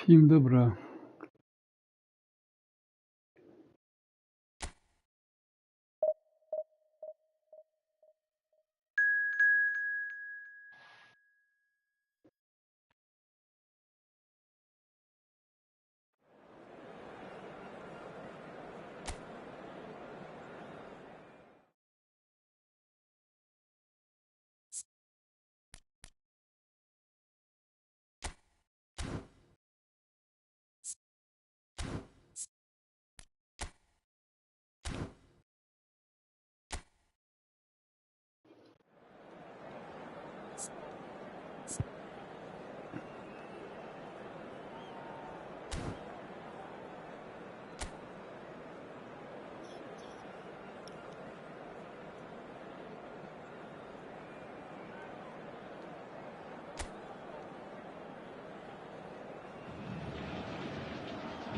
Всім добра.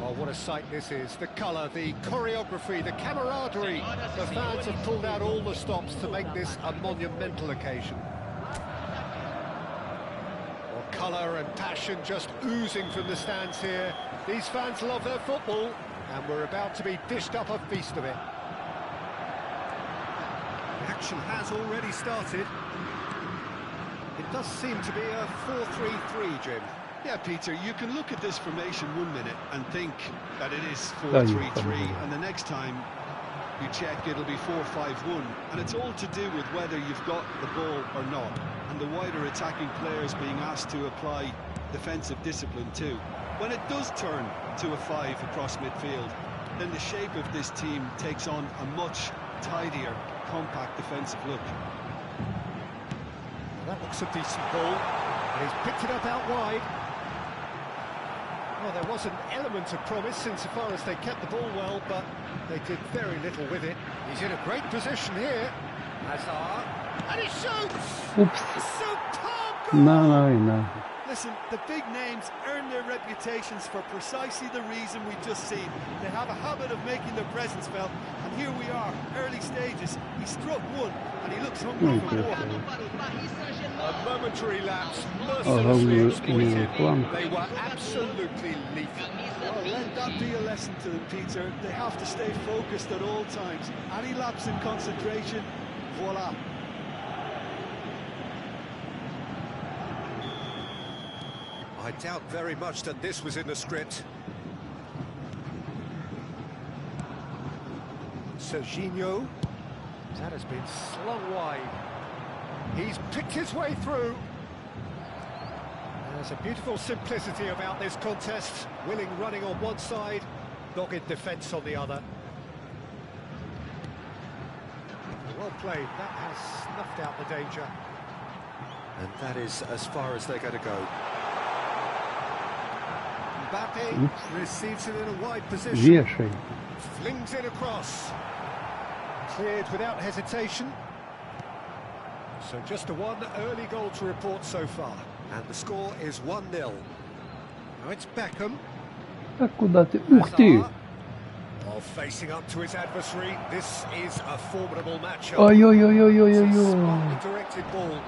Oh, what a sight this is. The colour, the choreography, the camaraderie. The fans have pulled out all the stops to make this a monumental occasion. Well, colour and passion just oozing from the stands here. These fans love their football, and we're about to be dished up a feast of it. The action has already started. It does seem to be a 4-3-3, Jim. Yeah, Peter, you can look at this formation 1 minute and think that it is 4-3-3, and the next time you check it'll be 4-5-1, and it's all to do with whether you've got the ball or not, and the wider attacking players being asked to apply defensive discipline too. When it does turn to a 5 across midfield, then the shape of this team takes on a much tidier, compact defensive look. That looks a decent ball, and he's picked it up out wide. Well, there was an element of promise insofar as they kept the ball well, but they did very little with it. He's in a great position here. Hazard, and he shoots! Oops. Superb No. Listen, the big names earn their reputations for precisely the reason we've just seen. They have a habit of making their presence felt, and here we are, early stages. He struck one, and he looks hungry for more. A momentary lapse, mercilessly exploited. They were absolutely lethal. Well, let that be a lesson to them, Peter. They have to stay focused at all times. Any lapse in concentration, voila. I doubt very much that this was in the script. Serginho. That has been slung wide. He's picked his way through. There's a beautiful simplicity about this contest. Willing running on one side, dogged defence on the other. Well played. That has snuffed out the danger. And that is as far as they're going to go. Mbappe receives it in a wide position. Flings it across. Cleared without hesitation. So just a one early goal to report so far. And the score is 1-0. Now it's Beckham. Hazard. While facing up to his adversary, this is a formidable matchup. Ой-ой-ой-ой-ой-ой. It's a smartly directed ball.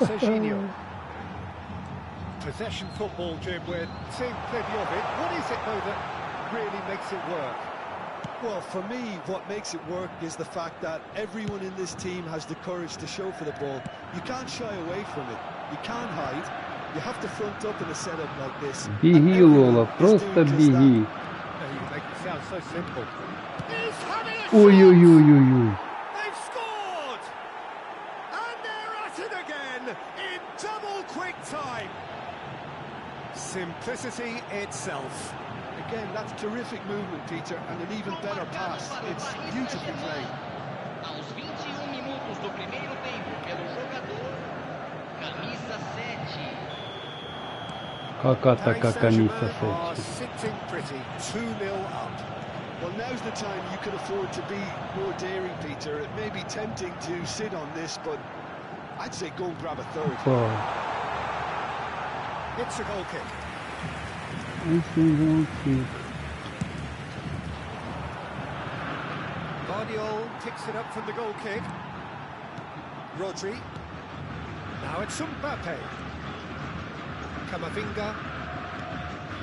Serginho. Possession football, Jim, we're seeing plenty of it. What is it, though, that really makes it work? Well, for me, what makes it work is the fact that everyone in this team has the courage to show for the ball. You can't shy away from it. You can't hide. You have to front up in a setup like this. Беги, Лола, просто беги. You make it sound so simple. Ой-ой-ой-ой-ой. They've scored! And they're at it again in double quick time. Simplicity itself. Again, that's terrific movement, Peter, and an even better pass. It's beautifully played. Aos 21 minutos do primeiro tempo, pelo jogador, camisa 7. Какая камиса are sitting pretty, 2-0 up. Well, now's the time you can afford to be more daring, Peter. It may be tempting to sit on this, but I'd say go and grab a third. It's a goal kick. Guardiola picks it up from the goal kick. Rodri. Now it's Mbappe. Camavinga.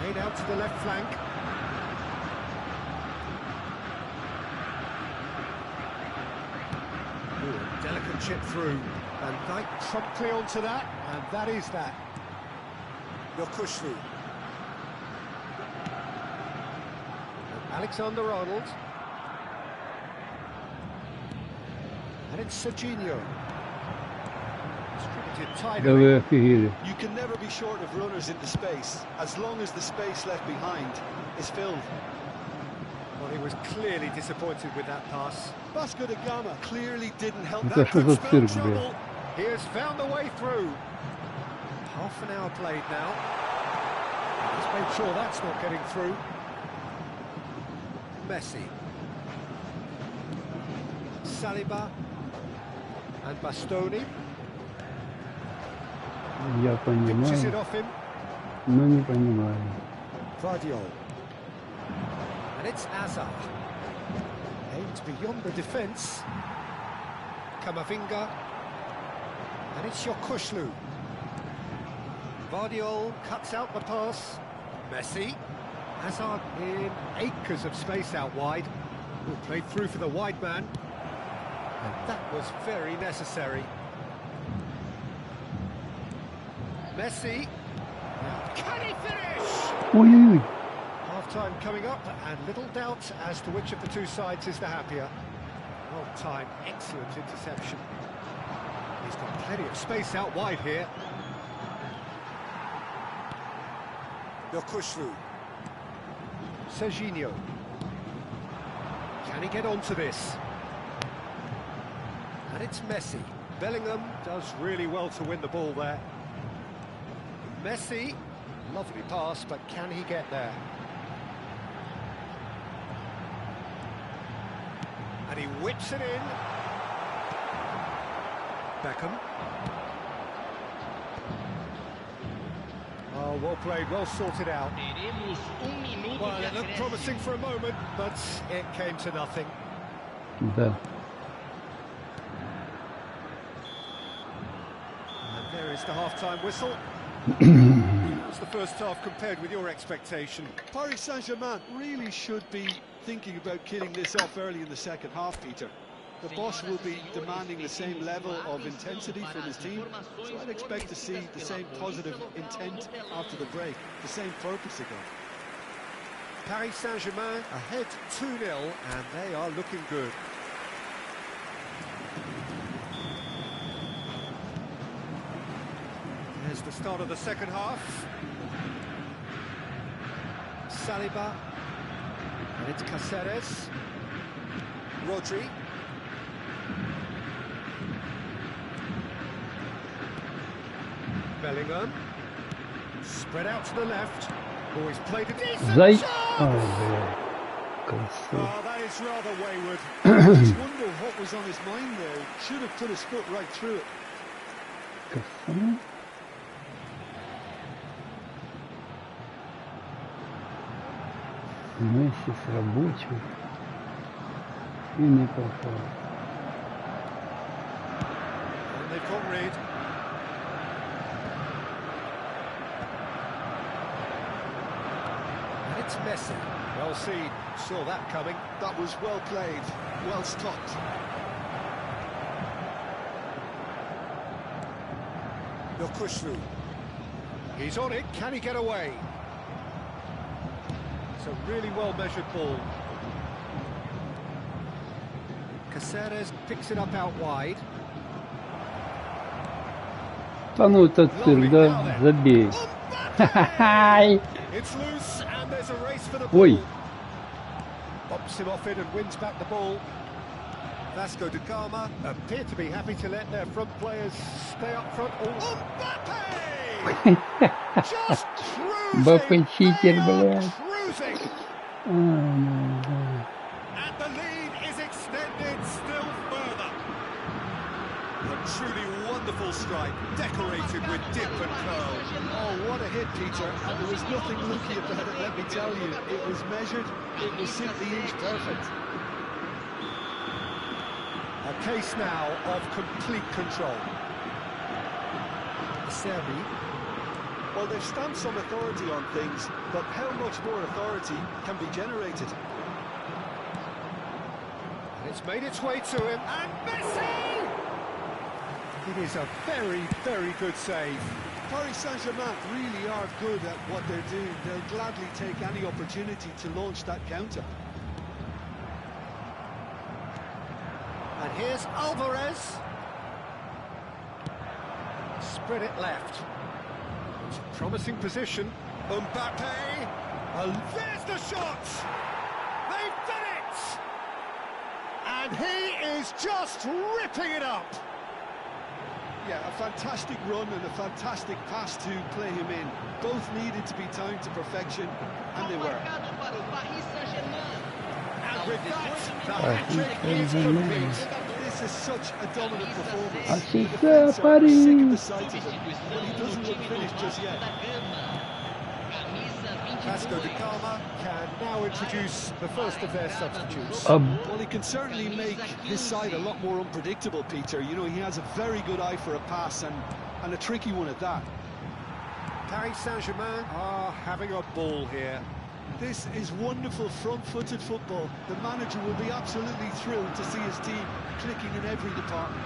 Made out to the left flank. Ooh, a delicate chip through. And Dyke promptly onto that, and that is that. Yokushlu. Alexander-Arnold. And it's Serginho. Да вы офигели. You can never be short of runners into space, as long as the space left behind is filled. Well, he was clearly disappointed with that pass. Vasco da Gama clearly didn't help. Это That что could за spell цирк, trouble. бля? He has found a way through. Half an hour played now. He's made sure that's not getting through. Messi. Saliba. And Bastoni. Я Pitches it понимаю, off him. но не понимаю. Guardiol. And it's Azar. Aimed beyond the defence. Camavinga. And it's Yokushlu. Guardiol cuts out the pass. Messi. Hazard in acres of space out wide. Who played through for the wide man. And that was very necessary. Messi. Can he finish? Ой-ой-ой. Half-time coming up, and little doubt as to which of the two sides is the happier. Well timed, excellent interception. He's got plenty of space out wide here. Yokushlu. Serginho. Can he get onto this? And it's Messi. Bellingham does really well to win the ball there. Messi, lovely pass, but can he get there? And he whips it in. Beckham. Oh, well played, well sorted out. Teremos minuto Well, de it looked acréscimo. promising for a moment, but it came to nothing. Да. And there is the half-time whistle. What's the first half compared with your expectation? Paris Saint-Germain really should be thinking about killing this off early in the second half, Peter. The boss will be demanding the same level of intensity from his team, so I'd expect to see the same positive intent after the break, the same purpose again. Paris Saint-Germain ahead 2-0, and they are looking good. There's the start of the second half. Saliba. And it's Caceres. Rodri. Bellingham. Spread out to the left. Oh, he's played a decent Зай... shot! Ой, бля. Красиво. Oh, that is rather wayward. I just wonder what was on his mind there. He should have put his foot right through it. Красиво. Месси сработал. И не попал. And they've got rid. And it's Messi. Well seen. Saw that coming. That was well played, well stopped. Yokushlu. He's on it. Can he get away? It's a really well-measured ball. Caceres picks it up out wide. Да ну этот цирк, да? Забей. Ха-ха-хай. It's loose, and there's a race for the Ой. ball. Bops him off it and wins back the ball. Vasco da Gama appear to be happy to let their front players stay up front. Oh, Mbappe! Just cruising! Мбаппе читер, They are блядь. cruising! А, ну, да. And the lead is extended still further. A truly wonderful strike, decorated with dip and curl. Oh, what a hit, Peter. And there was nothing lucky about it, let me tell you. It was measured, it was simply inch perfect. A case now of complete control. Serbi. Well, they've stamped some authority on things, but how much more authority can be generated? And it's made its way to him, and Messi! It is a very, very good save. Paris Saint-Germain really are good at what they're doing. They'll gladly take any opportunity to launch that counter. And here's Alvarez. Spread it left. It's a promising position. Mbappe. And there's the shot! They've done it! And he is just ripping it up. Yeah, a fantastic run and a fantastic pass to play him in. Both needed to be timed to perfection, and they were. And with that, the hat-trick is complete. This is such a dominant performance. Assim The que defense are Paris. sick of the sight of him, but he doesn't look finished just yet. Vasco da Gama can now introduce the first of their substitutes. Well, he can certainly make his side a lot more unpredictable, Peter. You know, he has a very good eye for a pass and a tricky one at that. Paris Saint-Germain are having a ball here. This is wonderful front-footed football. The manager will be absolutely thrilled to see his team clicking in every department.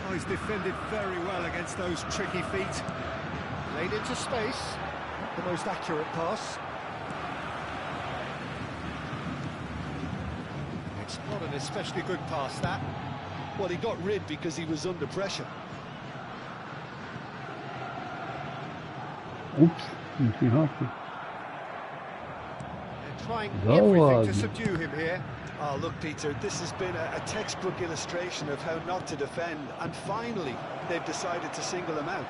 Oh, he's defended very well against those tricky feet. Laid into space, the most accurate pass. It's not an especially good pass, that. Well, he got rid because he was under pressure. Упс, нифига себе. They're trying Да everything ладно. to subdue him here. Oh, look, Peter, this has been a textbook illustration of how not to defend, and finally, they've decided to single him out.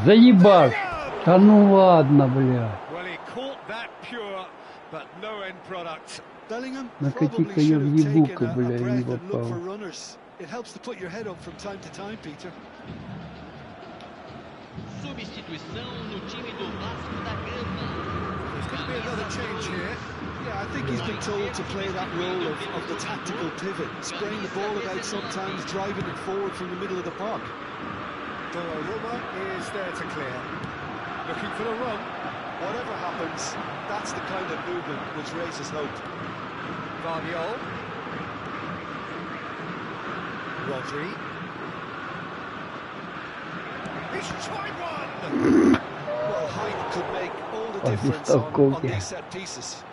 Заебал! Да ну ладно, бля. Well, he caught that pure, but no end product. Bellingham Накати-ка probably я should в have ебука, taken a бля, и не breath and looked for попал. runners. It helps to put your head up from time to time, Peter. Substituição no time do Vasco da Gama. There's going to be another change here. Yeah, I think he's been told to play that role of the tactical pivot, spraying the ball about sometimes, driving it forward from the middle of the park. Donnarumma is there to clear. Looking for the run. Whatever happens, that's the kind of movement which raises hope. Vardiol. Rodri. He's tried one! Well, height could make all the Oh, difference he's so cool, on yeah. these set pieces.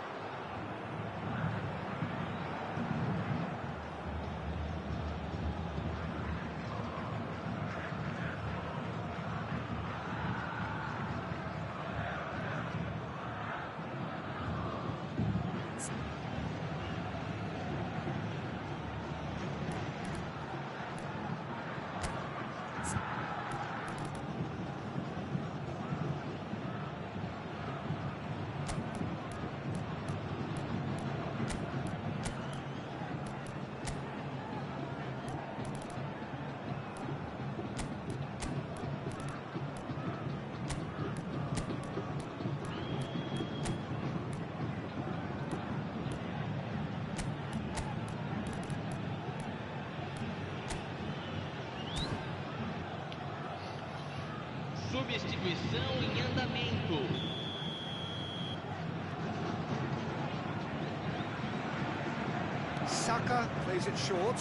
Substituição em andamento. Saka plays it short.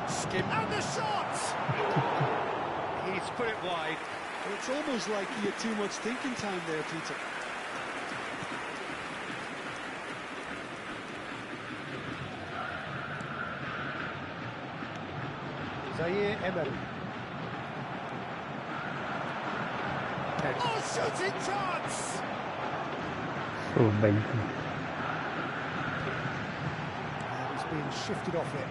Skim. And the shot! He's put it wide. It's almost like you had too much thinking time there, Peter. Zaire Emery. Oh, shooting chance! Слабенько. And he's been shifted off it.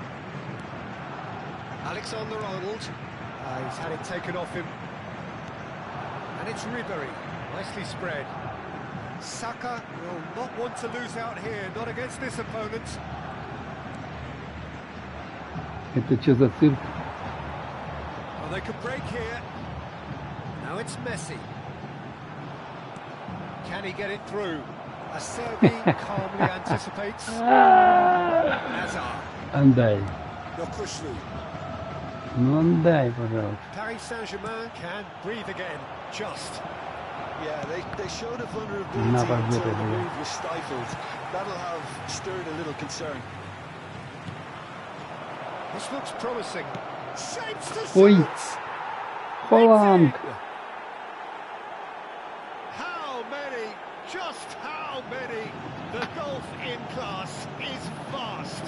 Alexander-Arnold. He's had it taken off him. And it's Ribery. Nicely spread. Saka will not want to lose out here, not against this opponent. Это что за цирк? Well, they could break here. Now it's Messi. Can he get it through? A Serbian calmly anticipates. Hazard. Андай. Yokushlu. Ну дай, пожалуйста. Paris Saint-Germain can breathe again. Just. Yeah, they showed a vulnerability until the move was stifled. That'll have stirred a little concern. This looks promising. Shapes to Ой, shoot. Холланд. How many? Just how many? The gulf in class is vast.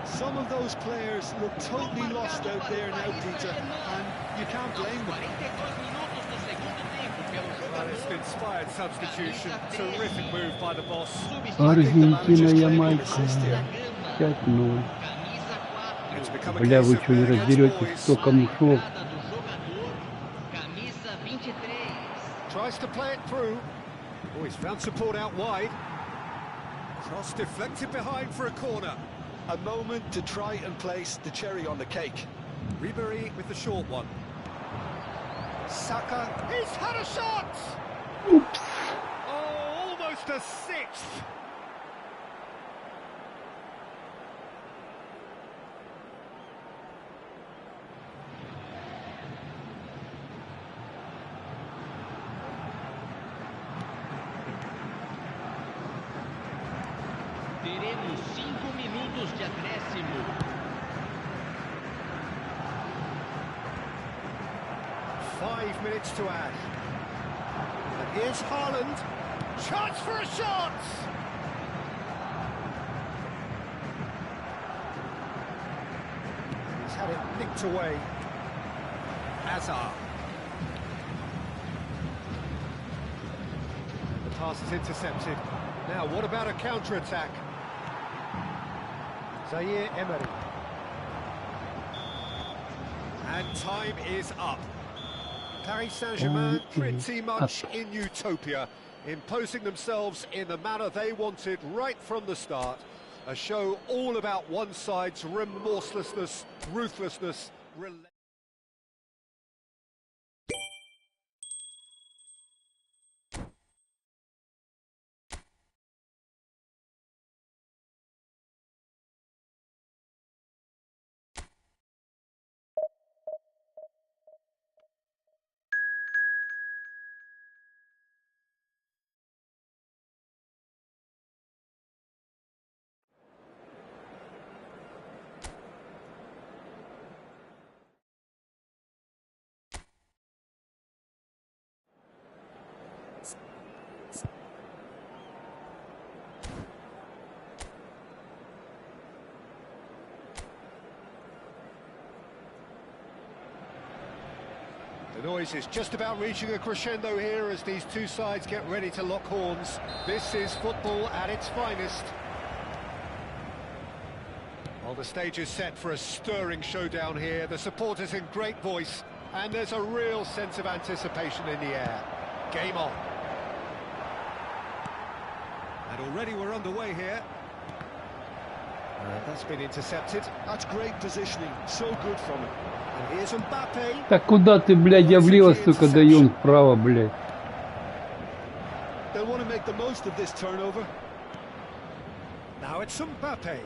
Some of those players look totally lost out there now, Peter, and you can't blame them. 42 minutos do segundo tempo pelo Well, it's jogador. an inspired substitution. Terrific move by the boss. Аргентина, Ямайка. 5-0. Camisa It's 4. become a Бля, case вы of что, не millions разберетесь, boys. кто кому шел? Do jogador, camisa 23. Tries to play it through. Oh, he's found support out wide. Cross deflected behind for a corner. A moment to try and place the cherry on the cake. Ribery with the short one. Saka. He's had a shot! Упс. Oh, almost a sixth. Teremos 5 minutos de acréscimo. 5 minutes to add. And here's Haaland. Chance for a shot! He's had it nicked away. Hazard. The pass is intercepted. Now, what about a counter-attack? Zaire Emery. And time is up. Paris Saint-Germain pretty much in utopia, imposing themselves in the manner they wanted right from the start. A show all about one side's remorselessness, ruthlessness, The noise is just about reaching a crescendo here as these two sides get ready to lock horns. This is football at its finest. Well, the stage is set for a stirring showdown here. The supporters in great voice, and there's a real sense of anticipation in the air. Game on. And already we're underway here. That's been intercepted. That's great positioning, so good from him. And here's Mbappe. Так куда ты, блядь, я влево, сука, даю, он вправо, блядь. They'll want to make the most of this turnover. Now it's Mbappe.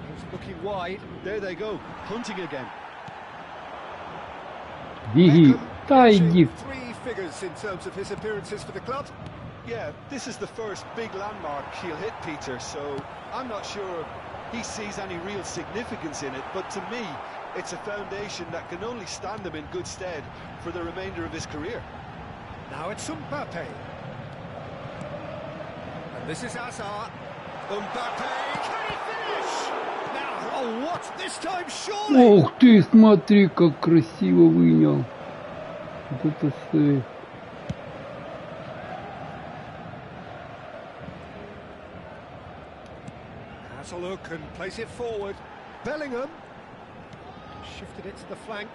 He's looking wide. There they go, hunting again. Беги. Да, Beckham иди. reaching 3 figures in terms of his appearances for the club. Yeah, this is the first big landmark he'll hit, Peter, so I'm not sure he sees any real significance in it, but to me, it's a foundation that can only stand him in good stead for the remainder of his career. Now it's Mbappe. And this is Hazard. Mbappe, can he finish? Now, oh, what? This time, surely? Ух ты, смотри, как красиво вынял. Вот это сейф. Has a look and plays it forward. Bellingham. Shifted it to the flank.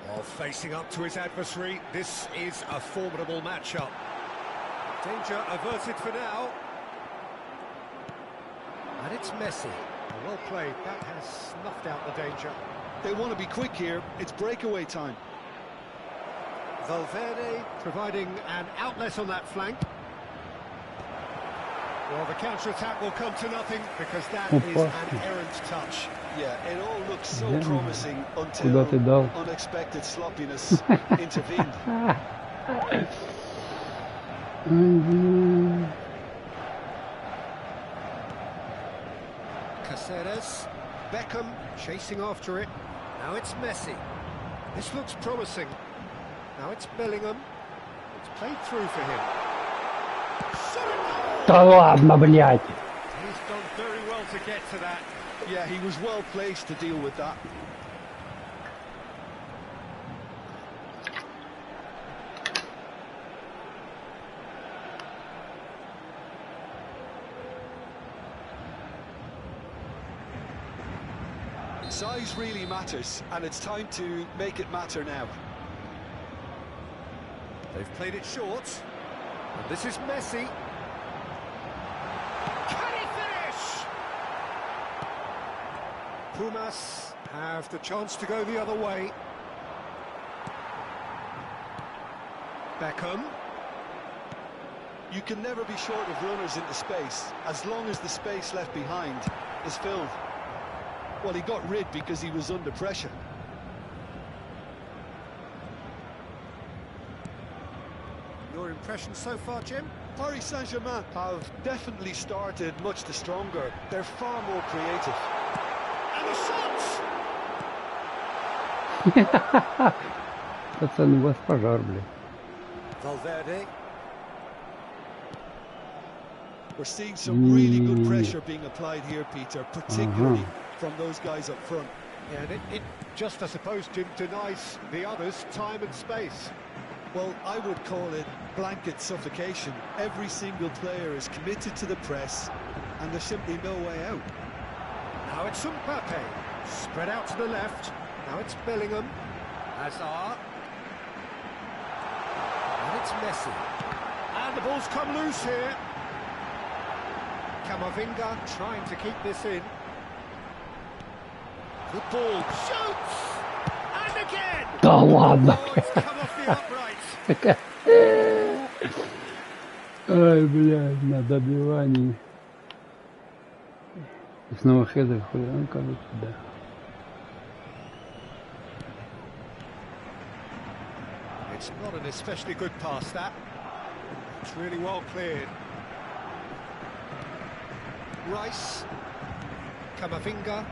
While facing up to his adversary, this is a formidable matchup. Danger averted for now. And it's Messi. Well played. That has snuffed out the danger. They want to be quick here, it's breakaway time. Valverde providing an outlet on that flank. Well, the counter-attack will come to nothing because that is an errant touch. Yeah, it all looks so promising Куда ты дал? until unexpected sloppiness intervened. Caceres, Beckham chasing after it. Now it's Messi. This looks promising. Now it's Bellingham. It's played through for him. Да ладно, блядь! He's done very well to get to that. Yeah, he was well placed to deal with that. Size really matters, and it's time to make it matter now. They've played it short. And this is Messi. Can he finish? Pumas have the chance to go the other way. Beckham. You can never be short of runners into space, as long as the space left behind is filled. Well, he got rid because he was under pressure. Your impression so far, Jim? Paris Saint-Germain have definitely started much the stronger. They're far more creative. And the shots! Пацаны, у вас пожар, блядь. Valverde. We're seeing some really good pressure being applied here, Peter, particularly from those guys up front. Yeah, and it just, I suppose, Jim, denies the others time and space. Well, I would call it blanket suffocation. Every single player is committed to the press, and there's simply no way out. Now it's Mbappe, spread out to the left. Now it's Bellingham, Hazard, and it's Messi. And the ball's come loose here. Camavinga trying to keep this in. Good ball, shoots! And again! Да ладно! Oh, it's come off the upright. Ай, блядь, на добивании. И снова хедер хуя, ну, короче, да. It's not an especially good pass, that. It's really well cleared. Rice. Camavinga.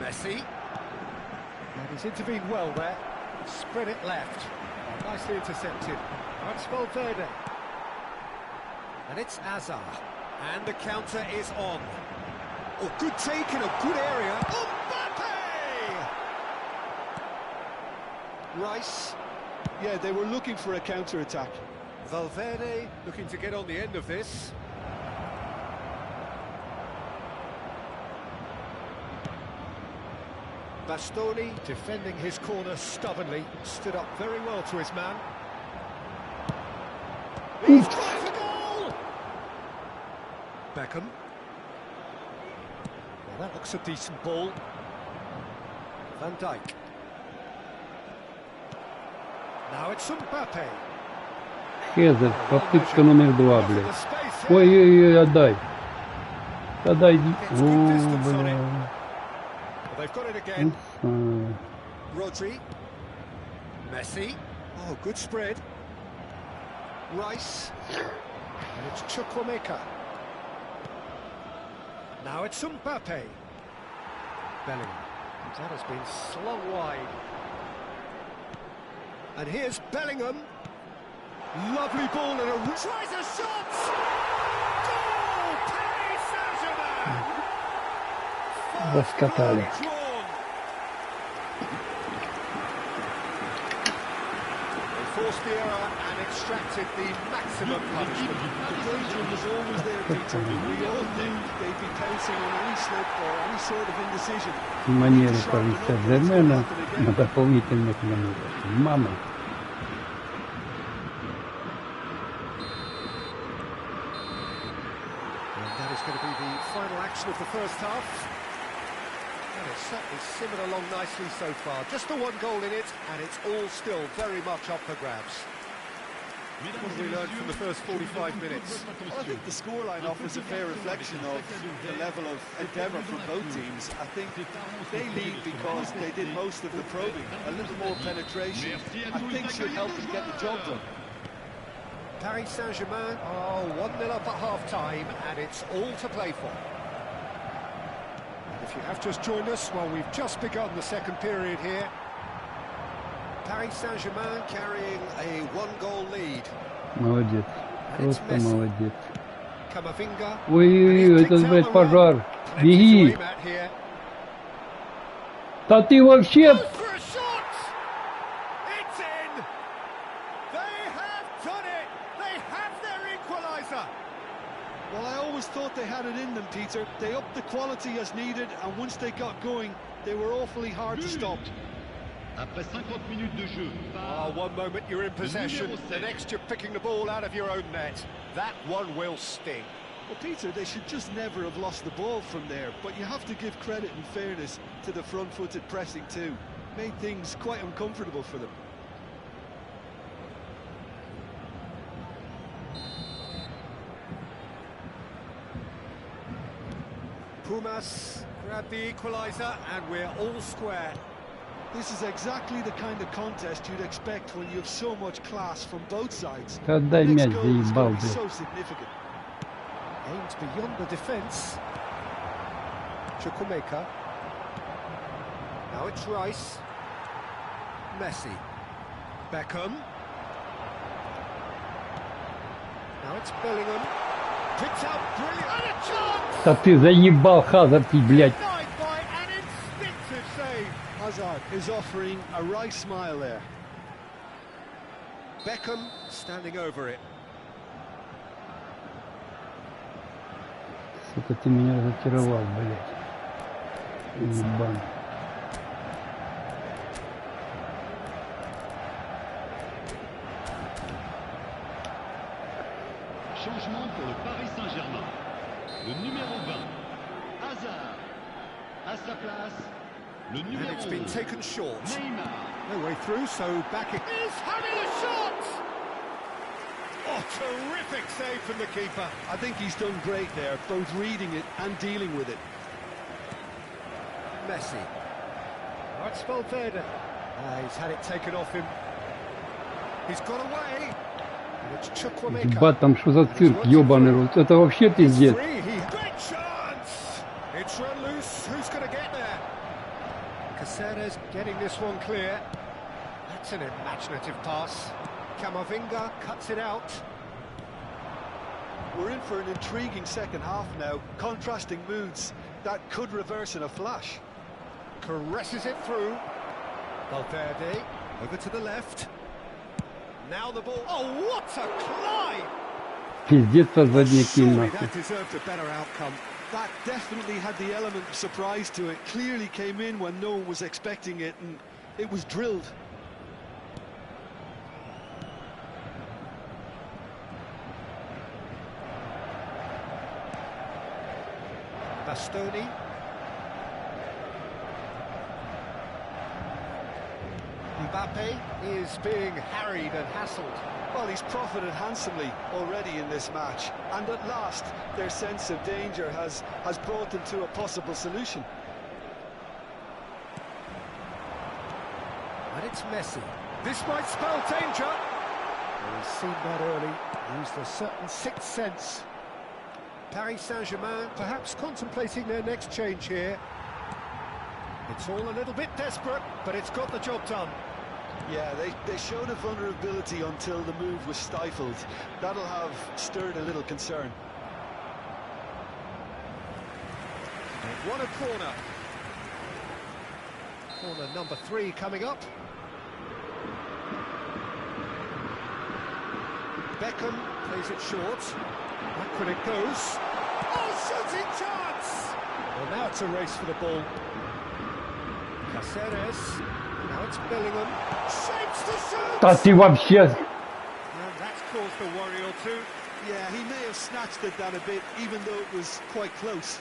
Messi. And he's intervened well there. Spread it left. Oh, nicely intercepted. Now it's Valverde. And it's Hazard. And the counter is on. Oh, good take in a good area. Mbappe! Rice. Yeah, they were looking for a counter-attack. Valverde looking to get on the end of this. Bastoni defending his corner stubbornly, stood up very well to his man. He's got the goal! Beckham. Well, that looks a decent ball. Van Dijk. Now it's Mbappe. Хедер, попытка номер 2, блядь. Ой-ой-ой, отдай. Отдай. О, блядь. They've got it again. Rodri. Messi. Oh, good spread. Rice. And it's Chukwuemeka. Now it's Mbappe. Bellingham. That has been slung wide. And here's Bellingham. Lovely ball and a... Tries a shot! Goal! Paris Saint-Germain! Раскатали. Forced the error and extracted the maximum punishment. The danger was always there, Peter. We all knew they'd be pouncing on any slip or any sort of indecision. Манеры Пари Сен-Жермена на дополнительных минутах. Мама. And that is going to be the final action of the first half. And it's certainly simmered along nicely so far. Just the one goal in it, and it's all still very much up for grabs. What have we learned from the first 45 minutes? Well, I think the scoreline offers a fair reflection of the level of endeavour from both teams. I think they lead because they did most of the probing. A little more penetration, I think, should help them get the job done. Paris Saint-Germain are 1-0 up at half-time, and it's all to play for. If you have just joined us, well, we've just begun the second period here. Paris Saint-Germain carrying a one-goal lead. Молодец. Просто молодец. Camavinga. Ой, это, блядь, пожар. Беги. Да ты вообще... For a shot! It's in! They have done it! They have their equaliser! Well, I always thought they had it in them, Peter. They upped the quality as needed, and once they got going, they were awfully hard to stop. Après 50 minutes de jeu. One moment you're in possession, the next you're picking the ball out of your own net. That one will sting. Well, Peter, they should just never have lost the ball from there, but you have to give credit and fairness to the front-footed pressing too. Made things quite uncomfortable for them. Pumas grab the equaliser, and we're all square. This is exactly the kind of contest you'd expect when you have so much class from both sides. Да дай The мяч, next goal is заебал, going to be блядь. so significant. Aims beyond the defence. Chukwuemeka. Now it's Rice. Messi. Beckham. Now it's Bellingham. Picks out brilliant. And a chance! Да ты заебал, Хазард, ты, блядь. Denied by an instinctive save. Hazard is offering a right smile there. Beckham standing over it. Сука, ты меня разочаровал, блядь. Ебан. Changement pour le Paris Saint-Germain. Le numéro 20, Hazard. À sa place, le And numéro it's been 11, taken short. Neymar. No way through, so back it is. Having a shot! Oh, terrific save from the keeper. I think he's done great there, both reading it and dealing with it. Messi. Oh, it's Valverde. He's had it taken off him. He's got away. And it's Chukwuemeka. Ебать, там что за цирк, ебаный рот. Это вообще пиздец. Free. Great chance! It's run loose. Who's going to get there? Caceres getting this one clear. That's an imaginative pass. Camavinga cuts it out. We're in for an intriguing second half now, contrasting moods that could reverse in a flash. Caresses it through. Valverde over to the left. Now the ball. Oh, what a climb! Пиздец позадник, Surely нахуй. that deserved a better outcome. That definitely had the element of surprise to it. Clearly came in when no one was expecting it, and it was drilled. Bastoni. Mbappe is being harried and hassled. Well, he's profited handsomely already in this match, and at last their sense of danger has brought them to a possible solution. And it's Messi. This might spell danger. Well, he's seen that early, used a certain sixth sense. Paris Saint-Germain perhaps contemplating their next change here. It's all a little bit desperate, but it's got the job done. Yeah, they showed a vulnerability until the move was stifled. That'll have stirred a little concern. They've won a corner. Corner number 3 coming up. Beckham plays it short. Back when it goes. Oh, shooting chance! Well, now it's a race for the ball. Caceres. Now it's Bellingham. Shapes to shoot! Да ты вообще... And that's caused a worry or two. Yeah, he may have snatched at that a bit, even though it was quite close.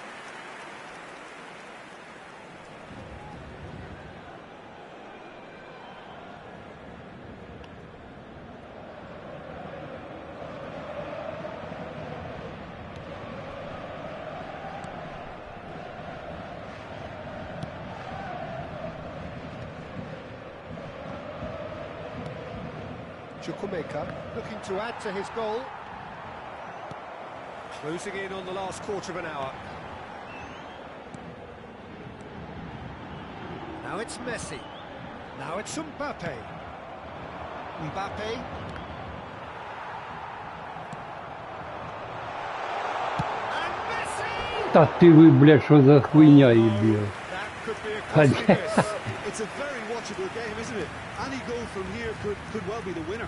Chukwuemeka looking to add to his goal. Closing in on the last quarter of an hour. Now it's Messi. Now it's Mbappe. Mbappe. And Messi! Та ти ви, блядь, що за хуйня їбів? That could be a costly miss. It's a very watchable game, isn't it? Any goal from here could well be the winner.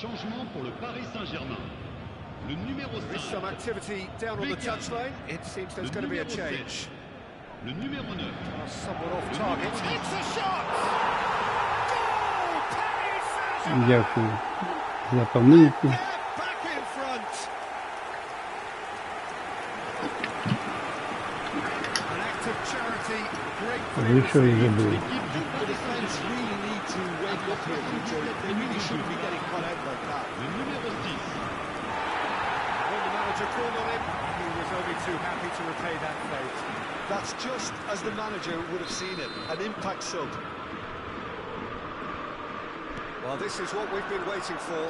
Changement pour le Paris Saint-Germain. Le numéro There is 5. some activity down on the touchline. It seems there's going to be a change. Le numéro 9. Somewhat off target. It's a shot! Goal! Paris Saint-Germain! Дякую за помилку. They're back in front. An act of charity. Great for Ви що і забули? The defence really need to wake up here, Peter. They really shouldn't be getting caught out like that. Le numéro 10. When the manager called on him, he was only too happy to repay that fate. That's just as the manager would have seen it, an impact sub. Well, this is what we've been waiting for.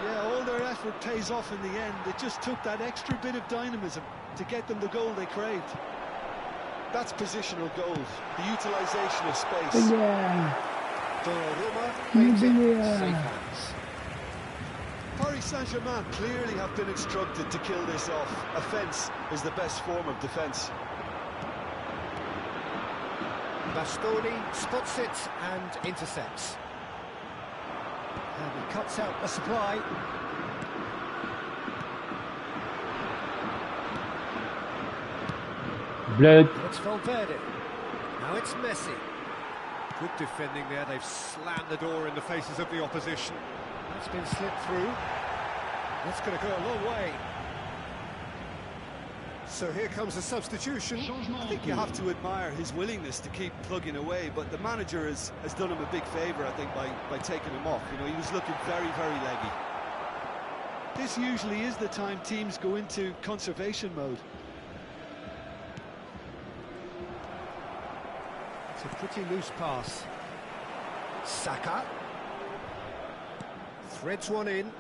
Yeah, all their effort pays off in the end. It just took that extra bit of dynamism to get them the goal they craved. That's positional goals, the utilisation of space. Donnarumma plays it. Safe hands. Paris Saint-Germain clearly have been instructed to kill this off. Offence is the best form of defence. Bastoni spots it and intercepts. And he cuts out the supply. Блядь, It's Valverde. Now it's Messi. Good defending there. They've slammed the door in the faces of the opposition. That's been slipped through. That's going to go a long way. So here comes a substitution. I think you have to admire his willingness to keep plugging away, but the manager has done him a big favour, I think, by taking him off. You know, he was looking very, very leggy. This usually is the time teams go into conservation mode. It's a pretty loose pass. Saka. Threads one in.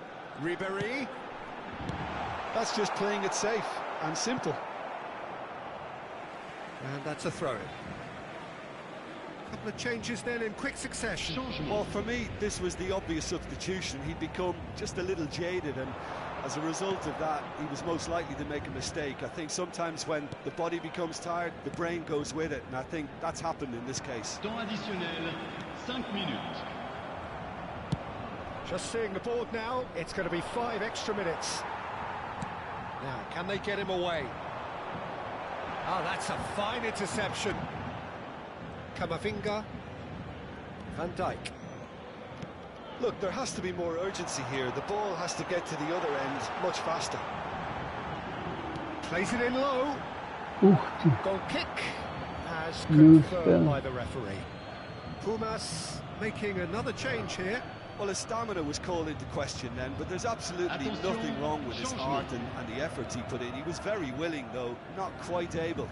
Ribéry. That's just playing it safe and simple. And that's a throw-in. Couple of changes then in quick succession. Well, for me, this was the obvious substitution. He'd become just a little jaded, and as a result of that, he was most likely to make a mistake. I think sometimes when the body becomes tired, the brain goes with it, and I think that's happened in this case. Temps additionnel, 5 minutes. Just seeing the board now, it's going to be 5 extra minutes. Now, can they get him away? Oh, that's a fine interception. Camavinga. Van Dijk. Look, there has to be more urgency here. The ball has to get to the other end much faster. Plays it in low. ух ти. Goal kick as Loose confirmed pen. by the referee. Pumas making another change here. Well, his stamina was called into question then, but there's absolutely nothing wrong with his heart and the efforts he put in. He was very willing, though, not quite able.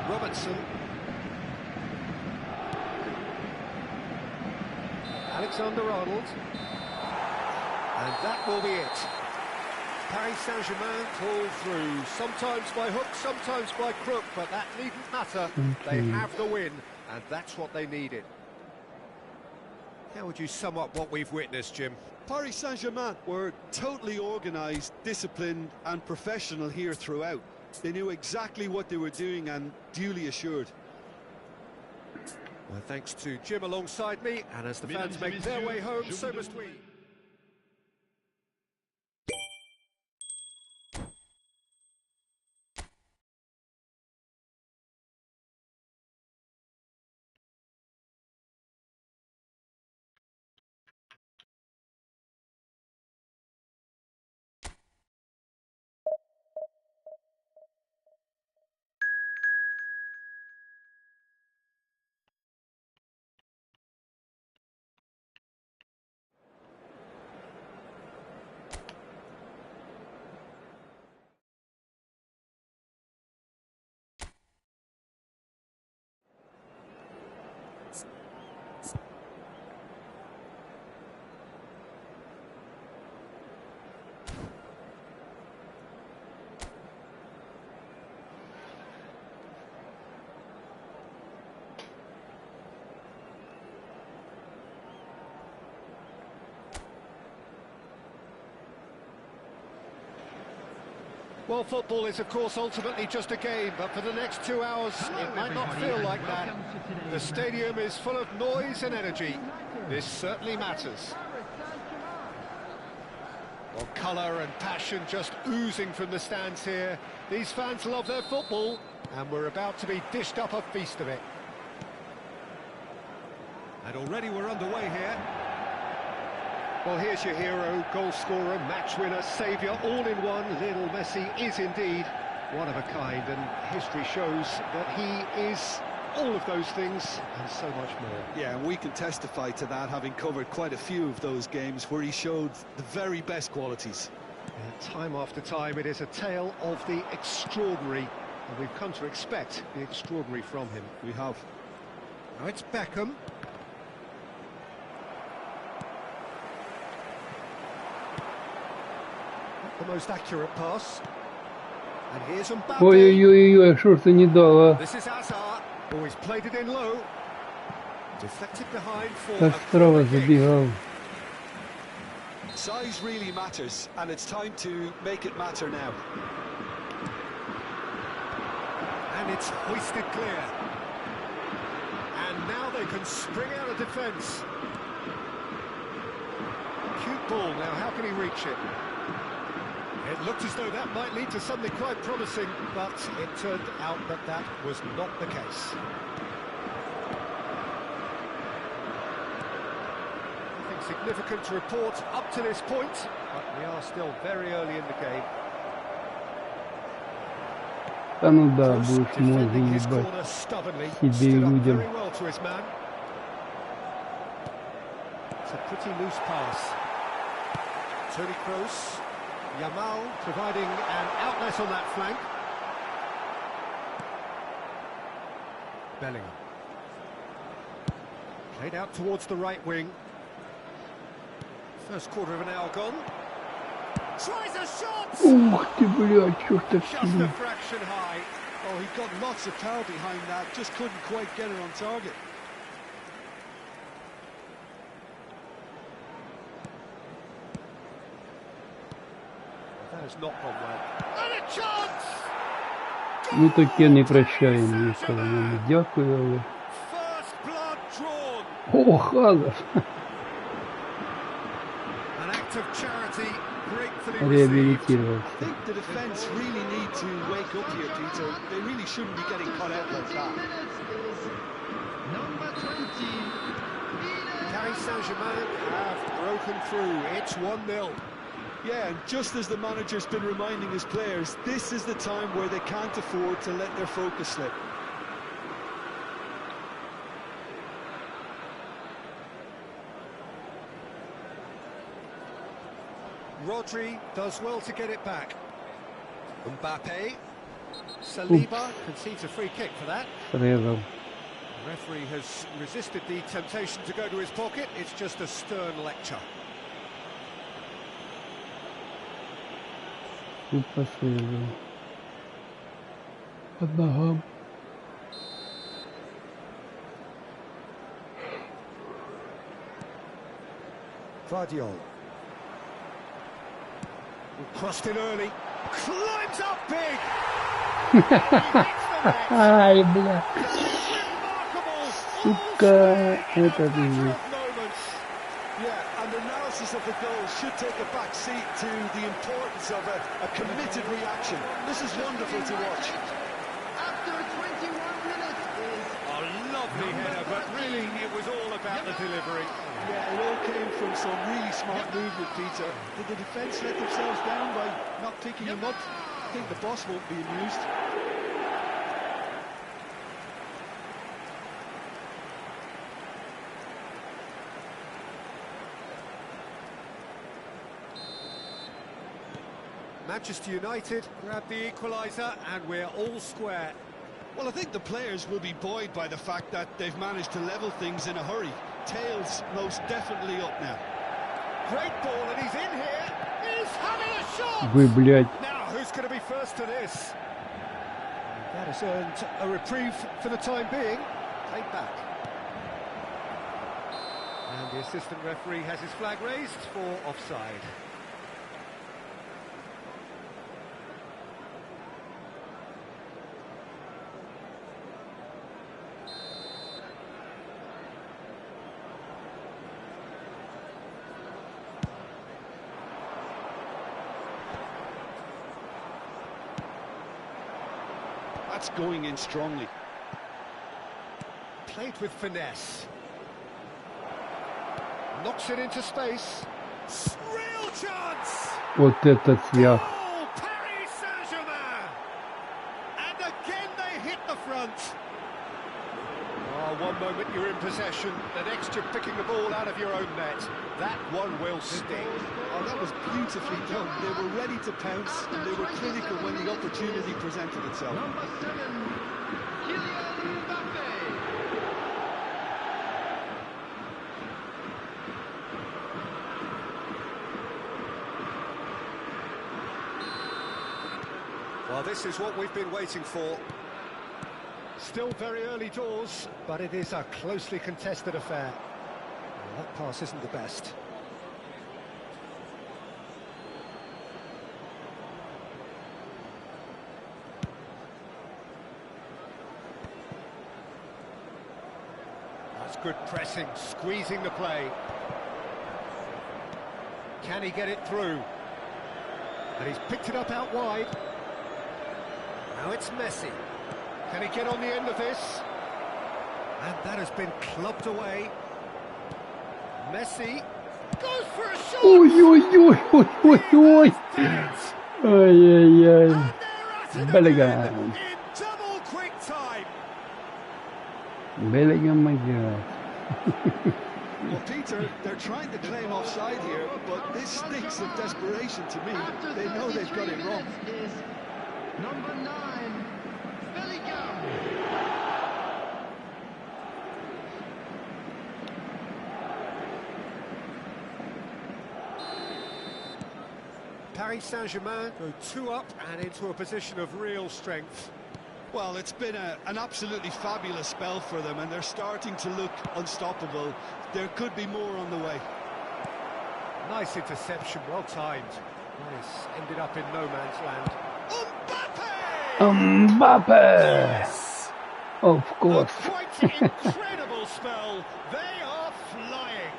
Robertson. Alexander-Arnold. And that will be it. Paris Saint-Germain pull through, sometimes by hook, sometimes by crook, but that needn't matter. They have the win, and that's what they needed. How would you sum up what we've witnessed, Jim? Paris Saint-Germain were totally organised, disciplined and professional here throughout. They knew exactly what they were doing and duly assured. Well, thanks to Jim alongside me, and as the fans make their way home, so must we. Well, football is, of course, ultimately just a game, but for the next 2 hours, it might not feel like that. The stadium is full of noise and energy. This certainly matters. Well, colour and passion just oozing from the stands here. These fans love their football, and we're about to be dished up a feast of it. And already we're underway here. Well, here's your hero, goal scorer, match winner, saviour, all in one. Lionel Messi is indeed one of a kind, and history shows that he is all of those things and so much more. Yeah, and we can testify to that, having covered quite a few of those games where he showed the very best qualities. And time after time, it is a tale of the extraordinary, and we've come to expect the extraordinary from him. We have. Now it's Beckham. The most accurate pass. And here's Mbappe. Ой-ой-ой, что ж ты не дала? This is Hazard. Oh, he's played it in low. Deflected behind for Так справа забегал. Size really matters, and it's time to make it matter now. And it's hoisted clear. And now they can spring out of defence. Cute ball. Now, how can he reach it? It looked as though that might lead to something quite promising, but it turned out that that was not the case. Nothing significant to report up to this point, but we are still very early in the game. Да ну да, будешь мозги Defending his ебать. corner stubbornly, Себе и stood up людям. very well to his man. It's a pretty loose pass. Toni Kroos. Yamal providing an outlet on that flank. Bellingham. Played out towards the right wing. First quarter of an hour gone. Tries a shot! Ух ты, блядь, что ж так Just a сильно? fraction high. Oh, he got lots of power behind that, just couldn't quite get it on target. That has not gone well. And a chance! Ну таке не прощаємо ніколи. Ну, дякую, але... First blood drawn. О, Хазар! An act of charity gratefully received. Реабилитировался. I think the defence really need to wake up here, Peter. They really shouldn't be getting caught out like that. Number 20. Paris Saint-Germain have broken through. It's 1-0. Yeah, and just as the manager's been reminding his players, this is the time where they can't afford to let their focus slip. Rodri does well to get it back. Mbappe. Saliba concedes a free kick for that. Срезал. The referee has resisted the temptation to go to his pocket. It's just a stern lecture. Тут посвежу. Под ногам. Vardiol. Crossed in early. Climbs up big. Ай, бля. Remarkable. Сука, это же. Yeah, and analysis of the goal should take a back seat to the importance of a committed reaction. This is wonderful to watch. After 21 minutes is A lovely header, but really it was all about the delivery. Yeah, it all came from some really smart movement, Peter. Did the defence let themselves down by not picking him up? I think the boss won't be amused. Manchester United grab the equaliser and we're all square. Well, I think the players will be buoyed by the fact that they've managed to level things in a hurry. Tails most definitely up now. Great ball and he's in here. He's having a shot. Вы, блядь. Now who's going to be first to this? That has earned a reprieve for the time being. Take back. And the assistant referee has his flag raised for offside. That's going in strongly. Played with finesse. Knocks it into space. Real chance! Вот это свях. Oh, Paris Saint-Germain! And again they hit the front. Oh, one moment you're in possession, the next you're picking the ball out of your own net. That one will sting. Oh, that was beautifully done. They were ready to pounce, and they were clinical when the opportunity presented itself. number 7, Kylian Mbappe. Well, this is what we've been waiting for. Still very early doors, but it is a closely contested affair. Well, that pass isn't the best. That's good pressing, squeezing the play. Can he get it through? And he's picked it up out wide. Now it's Messi. Can he get on the end of this? And that has been clubbed away. Messi goes for a shot! Ой-ой-ой-ой-ой-ой. Ай-яй-яй. Беллингем. In double quick time. Беллингем, my God. Well, Peter, they're trying to claim offside here, but this stinks of desperation to me. After They know they've got 33 it wrong. minutes is number 9, Bellingham. Paris Saint-Germain go 2 up and into a position of real strength. Well, it's been an absolutely fabulous spell for them, and they're starting to look unstoppable. There could be more on the way. Nice interception, well timed. Nice, ended up in no man's land. Mbappe! Mbappe! Of A course. quite incredible spell. They are flying.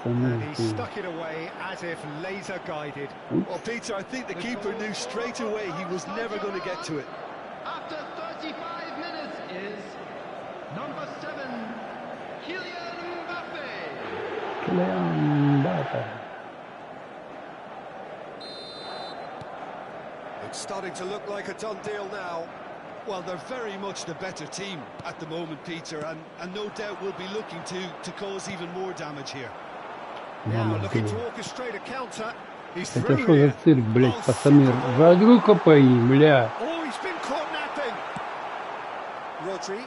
And he Пацаны, stuck it away as if laser guided. Well, Peter, I think the keeper knew straight away he was never going to get to it. After 35 minutes is number 7, Kylian Mbappe. Kylian Mbappe. It's starting to look like a done deal now. Well, they're very much the better team at the moment, Peter, and no doubt will be looking to cause even more damage here. Now Мама looking ты. to orchestrate a counter. He's Это through что за here. цирк, блядь, Oh, пацаны? Разгрузка по им, бля. Oh, he's been caught napping. Rodri.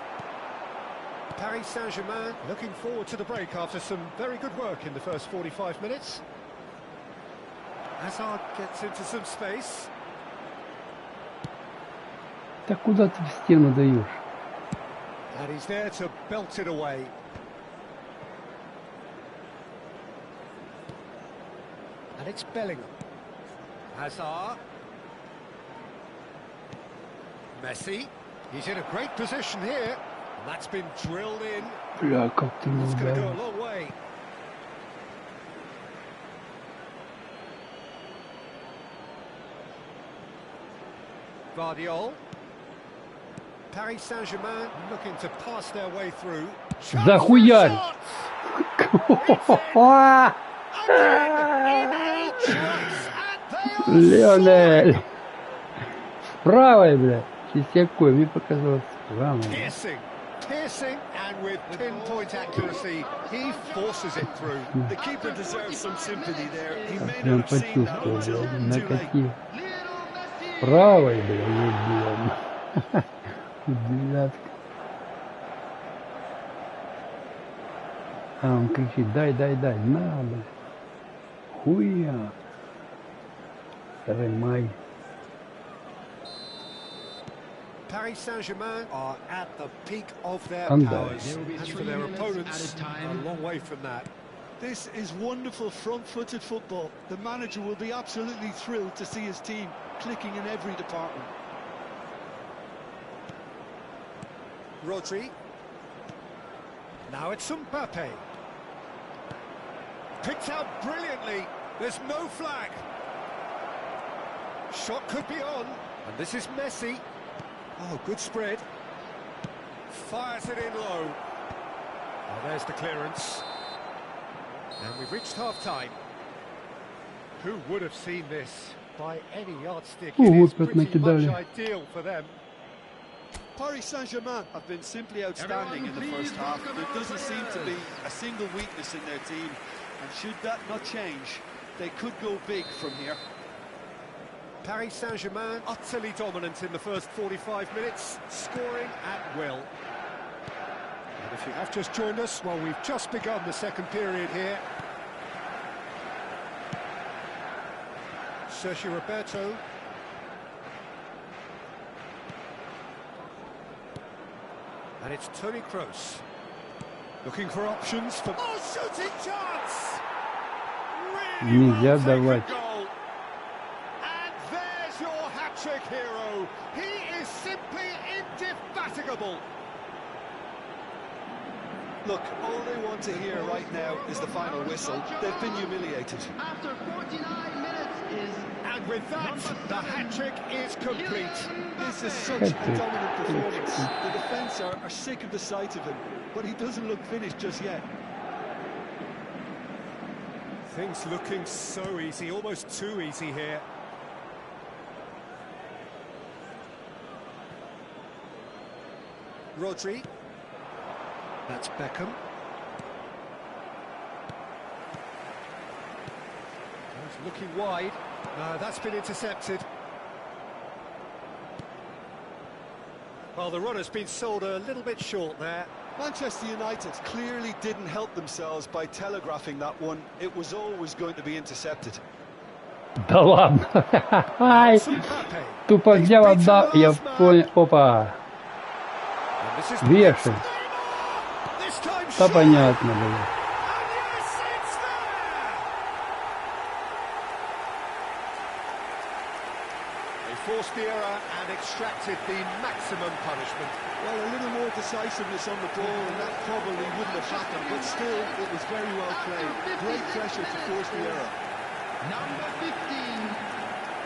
Paris Saint-Germain looking forward to the break after some very good work in the first 45 minutes. Hazard gets into some space. Так куда ты в стену даешь? And he's there to belt it away. And it's Bellingham. Hazard. Messi. He's in a great position here. And that's been drilled in. Бля, как ты не It's going to go a ударил. long way. Guardiola. Paris Saint-Germain looking to pass their way through. Захуярь! Леонель! С правой, бля. Чистякой, мне показалось справа. Piercing, piercing, and with pinpoint accuracy, he forces it through. The keeper deserves some sympathy there. He may Прям not have seen that почувствовал, until бля, too late. накатил. Правой, бля, не бьем. Девятка. А он кричит, дай, на, бля. Хуя. Ремай. Paris Saint-Germain are at the peak of their And powers. there will be As 3 for their minutes opponents, at a time. a long way from that. This is wonderful front-footed football. The manager will be absolutely thrilled to see his team clicking in every department. Rodri. Now it's Mbappe. Picked out brilliantly. There's no flag. Shot could be on. And this is Messi. Oh, good spread. Fires it in low. Oh, there's the clearance. And we've reached half-time. Who would have seen this by any yardstick? It is вот pretty накидали. much ideal for them. Paris Saint-Germain have been simply outstanding in the first half. There doesn't seem to be a single weakness in their team. And should that not change, they could go big from here. Paris Saint-Germain utterly dominant in the first 45 minutes, scoring at will. And if you have just joined us, well, we've just begun the second period here. Sergio Roberto. And it's Toni Kroos. Looking for options for... Oh, shooting chance! Really Нельзя well taken давать. goal. And there's your hat-trick hero. He is simply indefatigable. Look, all they want to hear right now is the final whistle. They've been humiliated. After 49 minutes is And with that, the hat-trick is complete. This is such a dominant performance. The defence are sick of the sight of him, but he doesn't look finished just yet. Things looking so easy, almost too easy here. Rodri. That's Beckham. He's looking wide. That's been intercepted. Well, the runner's been sold a little bit short there. Manchester United clearly didn't help themselves by telegraphing that one. It was always going to be intercepted. Да ладно. Ай, Mbappe. тупо взял, отдал, я понял. Опа. And this is Вешай. this time Да shot. понятно, бля. And yes, it's there! They forced the error and extracted the maximum punishment. Well, a little more decisiveness on the ball, and that probably wouldn't have happened, but still, it was very well played. Great pressure to force the error. number 15,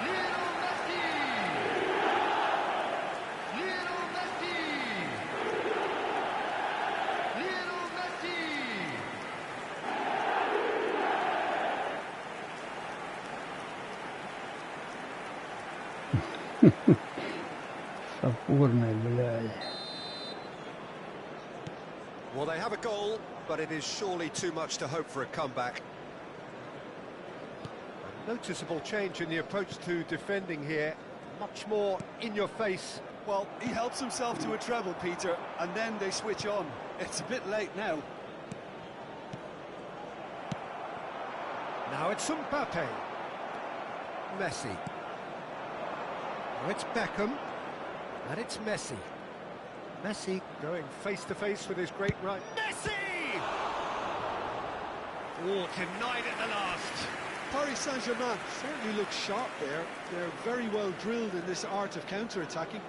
Lionel Messi. Lionel Messi. Lionel Messi. Сапурный, блядь. Well, they have a goal, but it is surely too much to hope for a comeback. A noticeable change in the approach to defending here. Much more in your face. Well, he helps himself to a treble, Peter, and then they switch on. It's a bit late now. Now it's Mbappe. Messi. Oh, it's Beckham. And it's Messi. Messi going face to face with his great right. Messi! Oh, denied at the last. Paris Saint-Germain certainly looks sharp there. They're very well drilled in this art of counter-attacking.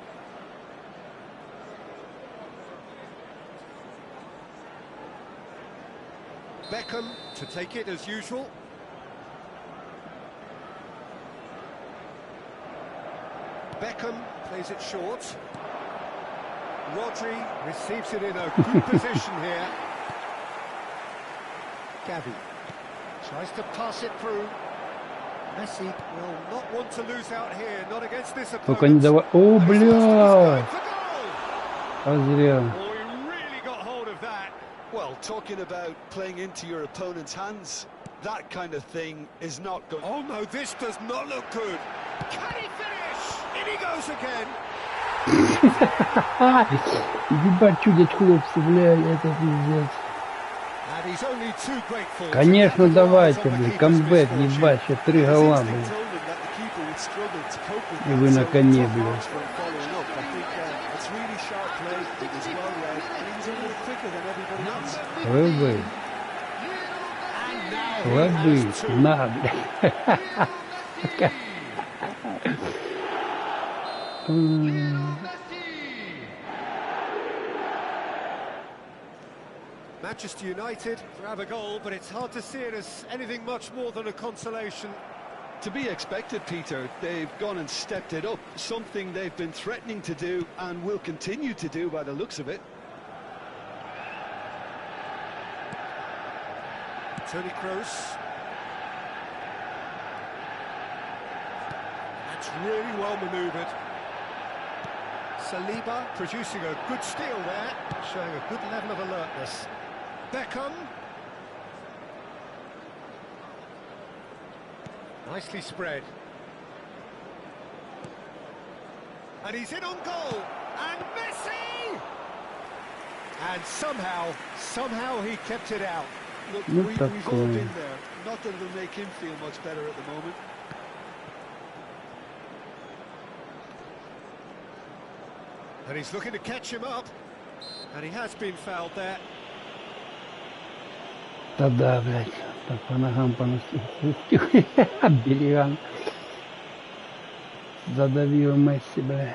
Beckham to take it as usual. Beckham plays it short. Rodri receives it in a good position here. Gavi tries to pass it through. Messi will not want to lose out here, not against this Только не opponent. давай. О, бля! А зря. Oh, he really got hold of that. Well, talking about playing into your opponent's hands, that kind of thing is not good. Oh no, this does not look good. Can he finish? In he goes again. Ебать, чудят хлопцы, бля, это пиздец. And he's only too grateful. Конечно, давайте, блин, камбэк, ебать, сейчас 3 гола, блин. И вы на коне, блин. Слабый. Слабый. На, блядь. Manchester United grab a goal, but it's hard to see it as anything much more than a consolation. To be expected, Peter. They've gone and stepped it up, something they've been threatening to do and will continue to do by the looks of it. Toni Kroos. That's really well manoeuvred. Saliba producing a good steal there, showing a good level of alertness. Beckham. Nicely spread. And he's in on goal. And Messi! And somehow he kept it out. Look, Ну we've all такое. been there. Not that it'll make him feel much better at the moment. And he's looking to catch him up. And he has been fouled there. Да, блядь. Так, по ногам поносил. Белиган. Задавил Месси, бля.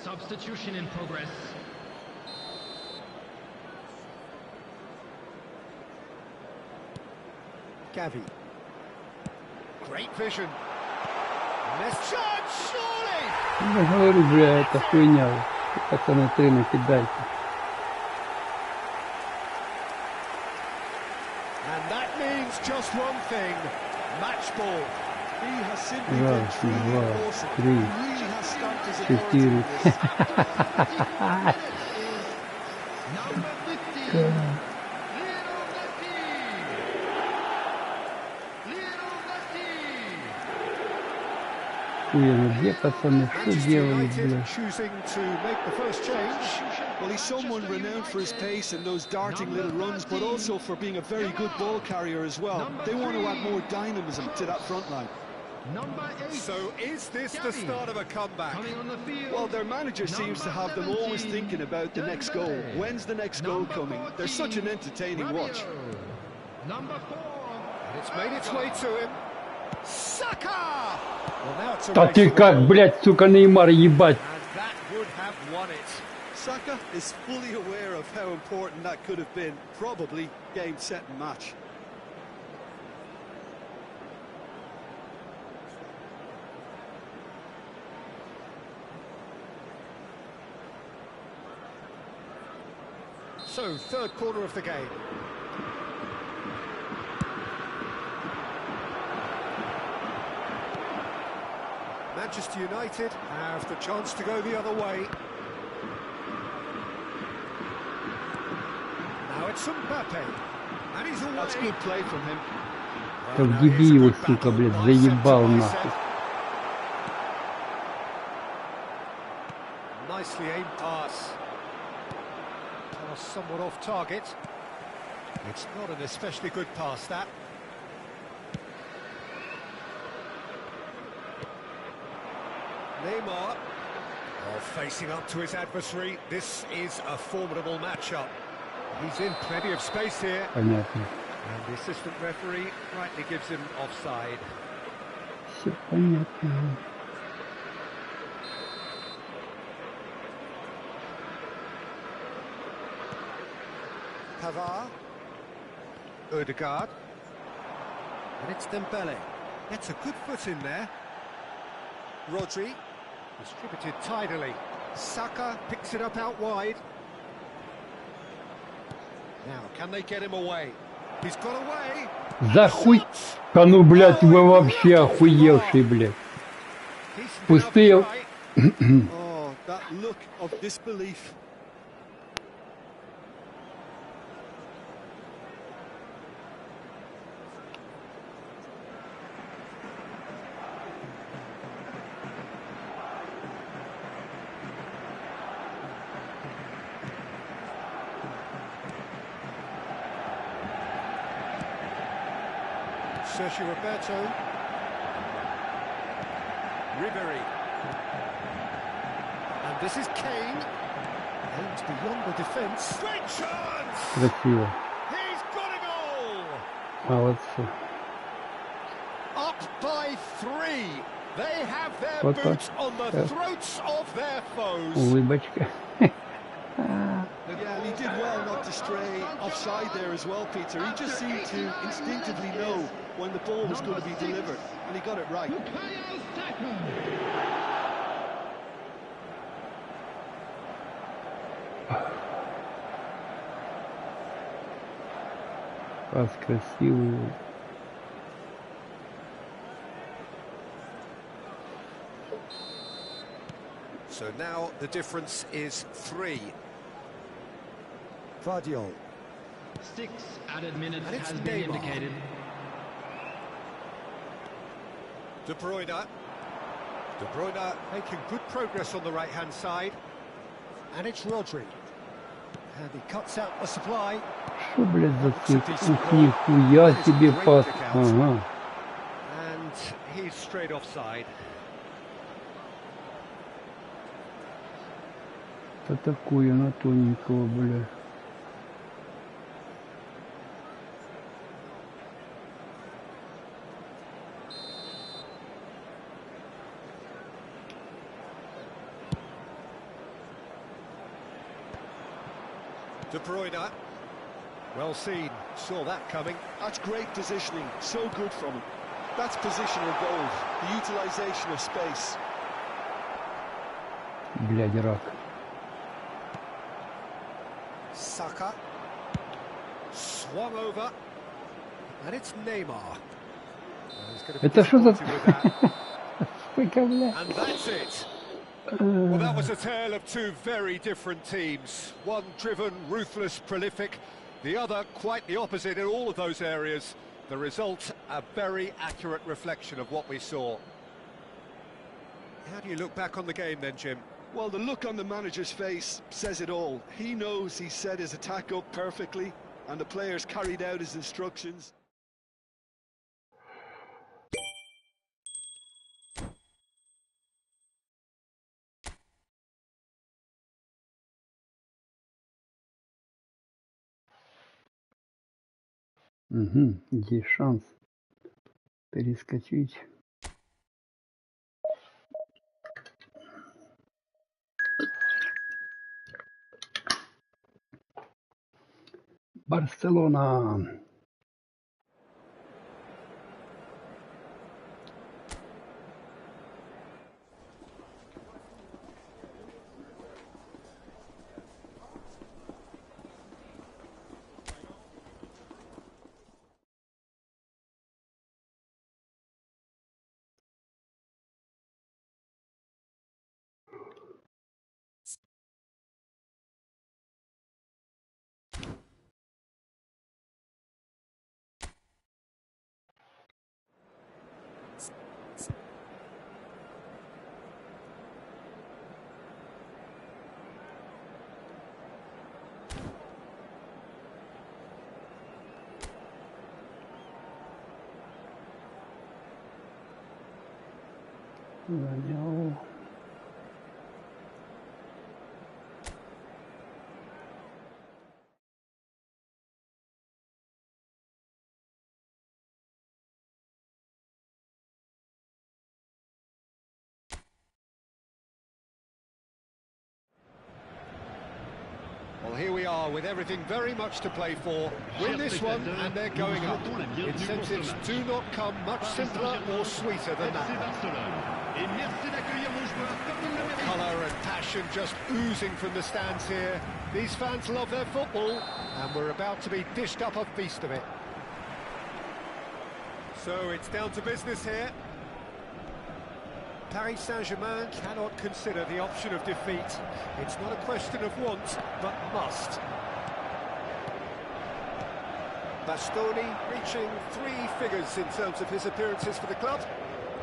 Substitution in progress. Gavi. Great vision. Messi shot, surely! Я говорю, бля, это хуйня. Пацаны, тренер, кидайте. And that means just one thing. Match ball. He has simply been Раз, truly два, awesome. три, He really has stamped his authority 4. on this. Number 15. Lionel Messi. Lionel Messi. Хуя, где пацаны, что Manchester делают, United бля? choosing to make the first change. Well, he's someone renowned for his pace and those darting little runs, but also for being a very good ball carrier as well. They want to add more dynamism to that front line. Number 8. So is this the start of a comeback? Coming on the field. Well, their manager seems to have them always thinking about the next goal. When's the next goal coming? They're such an entertaining watch. Number 4. And it's made its way to him. Saka! Well, now it's a Да race ты to the как, goal. блядь, сука, Неймар, ебать. And that would have won it. Saka is fully aware of how important that could have been. Probably game, set and match. So, third quarter of the game. Manchester United have the chance to go the other way. Now it's Mbappe. And he's away. That's good play from him. Да вгиби его, сука, блядь, заебал нахуй. Nicely aimed pass. Pass somewhat off target. It's not an especially good pass, that. Neymar. Oh, facing up to his adversary. This is a formidable matchup. He's in plenty of space here. Понятно. And the assistant referee rightly gives him offside. Все понятно. Pavard. Odegaard. And it's Dembele. Gets a good foot in there. Rodri. Distributed tidily. Saka picks it up out wide. Now, can they get him away? He's got away. За хуй... Да ну, блядь, вы вообще охуевший, блядь. Пустые... Oh, that look of disbelief. Sergio Roberto. Ribery. And this is Kane. Aims beyond the defence. Great chance! Красиво. He's got a goal! Молодцы. Up by 3. They have their Вот так. boots on the throats of their foes. Улыбочка. Yeah, and he did well not to stray offside there as well, Peter. He just seemed to instinctively know when the ball was going to be delivered, and he got it right. Пас красивый. So now the difference is 3. Vardiol. 6 added minutes And it's has been Neymar. indicated. De Bruyne. De Bruyne making good progress on the right-hand side. And it's Rodri. And he cuts out the supply. Что, блядь, за цифр? Ух, нихуя себе пас. Ага. And he's straight offside. Это такое на тоненького, бля. De Bruyne. Well seen. Saw that coming. That's great positioning, so good from him. That's positional gold, the utilisation of space. Блядь, рак. Saka. Swung over. And it's Neymar. He's gonna be Это что за... disappointed with that. Сколько, бля? And that's it. Well, that was a tale of two very different teams. One driven, ruthless, prolific. The other quite the opposite in all of those areas. The result, a very accurate reflection of what we saw. How do you look back on the game then, Jim? Well, the look on the manager's face says it all. He knows he set his attack up perfectly, and the players carried out his instructions. Угу, есть шанс перескочить. Барселона. Занял. Well, here we are with everything very much to play for. Win this one and they're going up. Incentives do not come much simpler or sweeter than that. Colour and passion just oozing from the stands here. These fans love their football and we're about to be dished up a feast of it. So it's down to business here. Paris Saint-Germain cannot consider the option of defeat. It's not a question of want, but must. Bastoni reaching 3 figures in terms of his appearances for the club.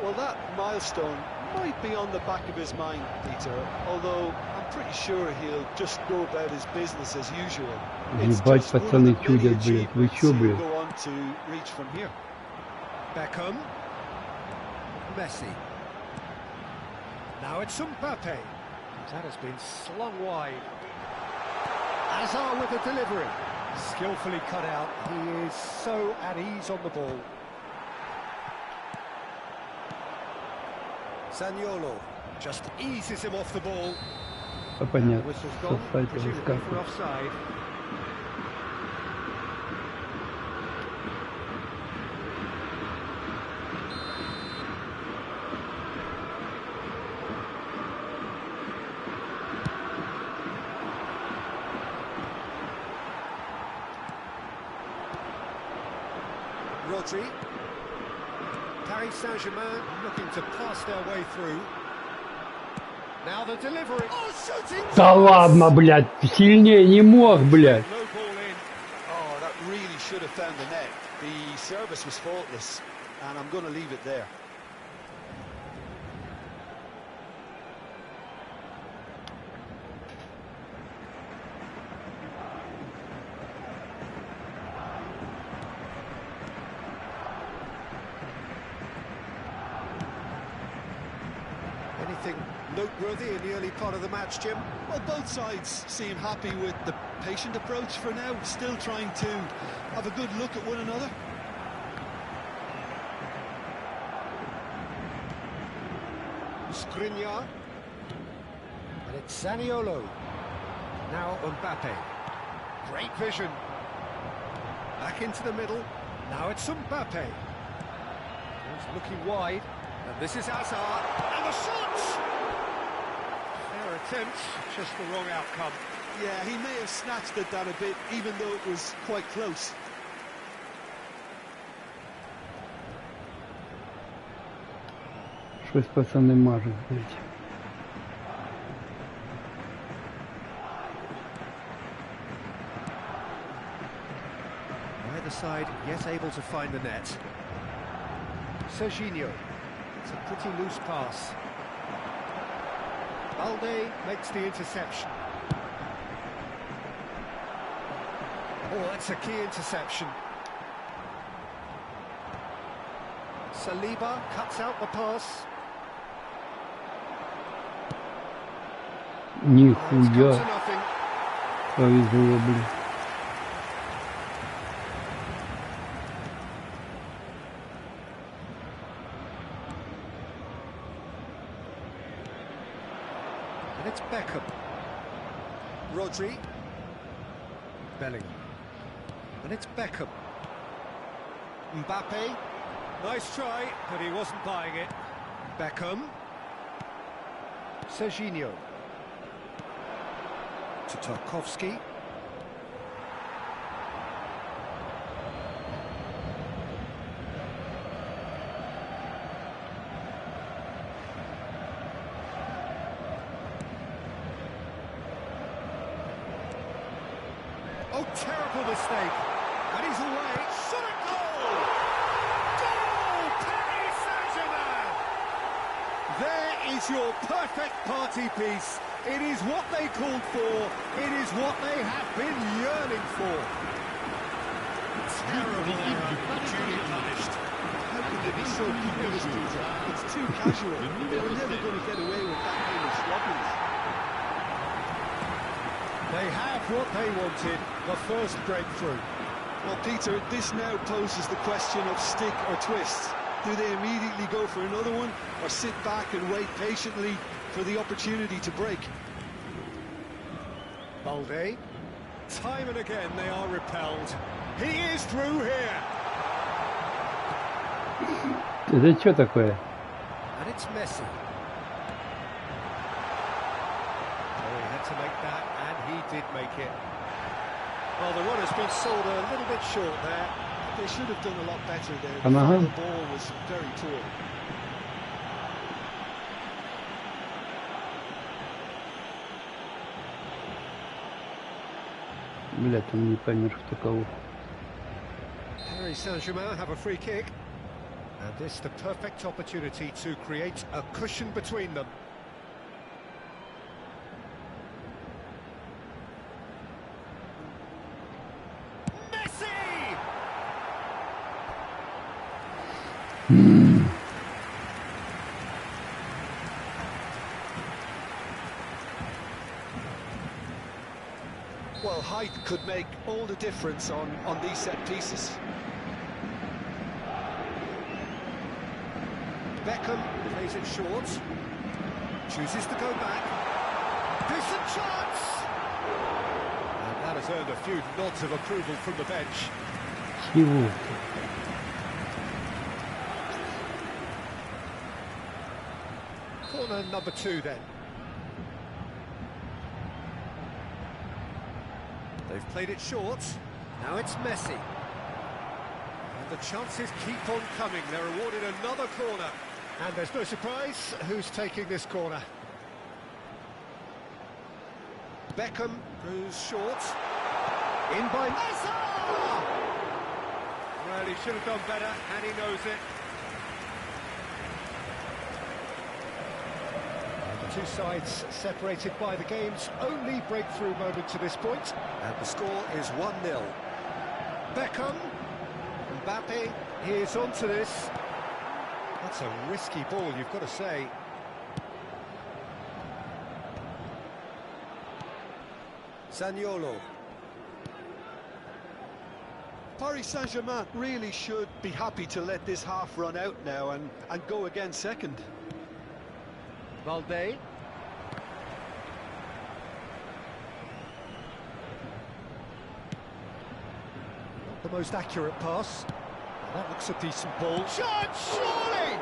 Well, that milestone might be on the back of his mind, Peter, although I'm pretty sure he'll just go about his business as usual. Ебать, пацаны чудят, блядь. Вы чё, блядь? Go on to reach from here. Beckham. Messi. Now it's Mbappe. That has been slung wide. Hazard with the delivery. Skillfully cut out. He is so at ease on the ball. Zaniolo just eases him off the ball. Понятно. Whistle's gone, presumably for offside. Rodri. Paris Saint-Germain looking to pass their way through. Now the delivery. Oh, shooting! Да ладно, блядь, сильнее не мог, блядь. No ball in. Oh, that really should have found the net. The service was faultless, and I'm going to leave it there. Anything noteworthy in the early part of the match, Jim? Well, both sides seem happy with the patient approach for now, still trying to have a good look at one another. Skriniar. And it's Zaniolo. Now Mbappe. Great vision. Back into the middle. Now it's Mbappe. He's looking wide. And this is Hazard. And the shot! Fair attempt, just the wrong outcome. Yeah, he may have snatched at that a bit, even though it was quite close. Щось пацаны мажут, блядь. Neither side yet able to find the net. Serginho. It's a pretty loose pass. Balde makes the interception. Oh, that's a key interception. Saliba cuts out the pass. Нихуя. Comes to nothing. Повезло, блядь. And it's Beckham. Rodri. Bellingham. And it's Beckham. Mbappe. Nice try, but he wasn't buying it. Beckham. Serginho. To Tarkovsky. Oh, terrible mistake. And he's away. Shot at goal! Goal! Paris Saint-Germain! There is your perfect party piece. It is what they called for. It is what they have been yearning for. Terrible error, duly punished. How It's so curious, Peter. It's too casual. They're never going to get away with that kind of sloppiness. They have what they wanted, the first breakthrough. Well, Peter, this now poses the question of stick or twist. Do they immediately go for another one, or sit back and wait patiently for the opportunity to break? Balde. Time and again they are repelled. He is through here. Это что такое? And it's Messi. Oh, he had to make that, and he did make it. Well, the run has been sold a little bit short there. They should have done a lot better there. Come on. The ball was very poor. Блядь, он не поймешь, кто кого. Paris Saint-Germain have a free kick. And this the perfect opportunity to create a cushion between them. Messi! Well, height could make all the difference on these set pieces. Beckham plays it short. Chooses to go back. Decent chance! And that has earned a few nods of approval from the bench. Чего? Corner number 2 then. They've played it short. Now it's Messi. And the chances keep on coming. They're awarded another corner. And there's no surprise who's taking this corner. Beckham goes short. In by Messi! Well, he should have done better, and he knows it. The two sides separated by the game's only breakthrough moment to this point. And the score is 1-0. Beckham. Mbappe is onto this. That's a risky ball, you've got to say. Zaniolo. Paris Saint-Germain really should be happy to let this half run out now and go again second. Balde. Not the most accurate pass. That looks a decent ball. Shot, surely!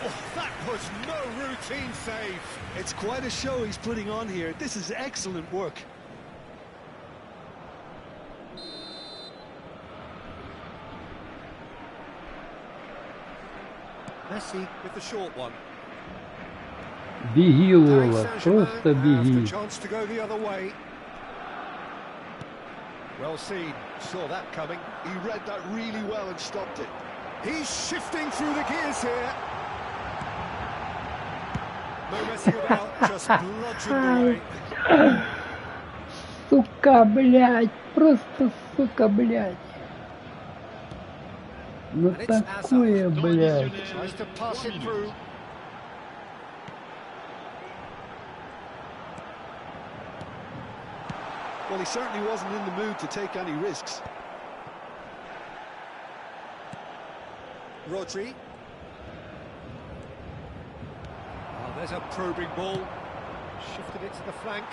Oh, that was no routine save. It's quite a show he's putting on here. This is excellent work. Messi with the short one. Беги, Paris Лола, Saint-Germain просто have the беги. chance to go the other way. Well seen, saw that coming. He read that really well and stopped it. He's shifting through the gears here. No messing about, just bludgeoned away. Сука, блядь, просто сука, блядь. Ну And it's такое, блядь. Tries to pass it through. Well, he certainly wasn't in the mood to take any risks. Rodri. Oh, there's a probing ball. Shifted it to the flank.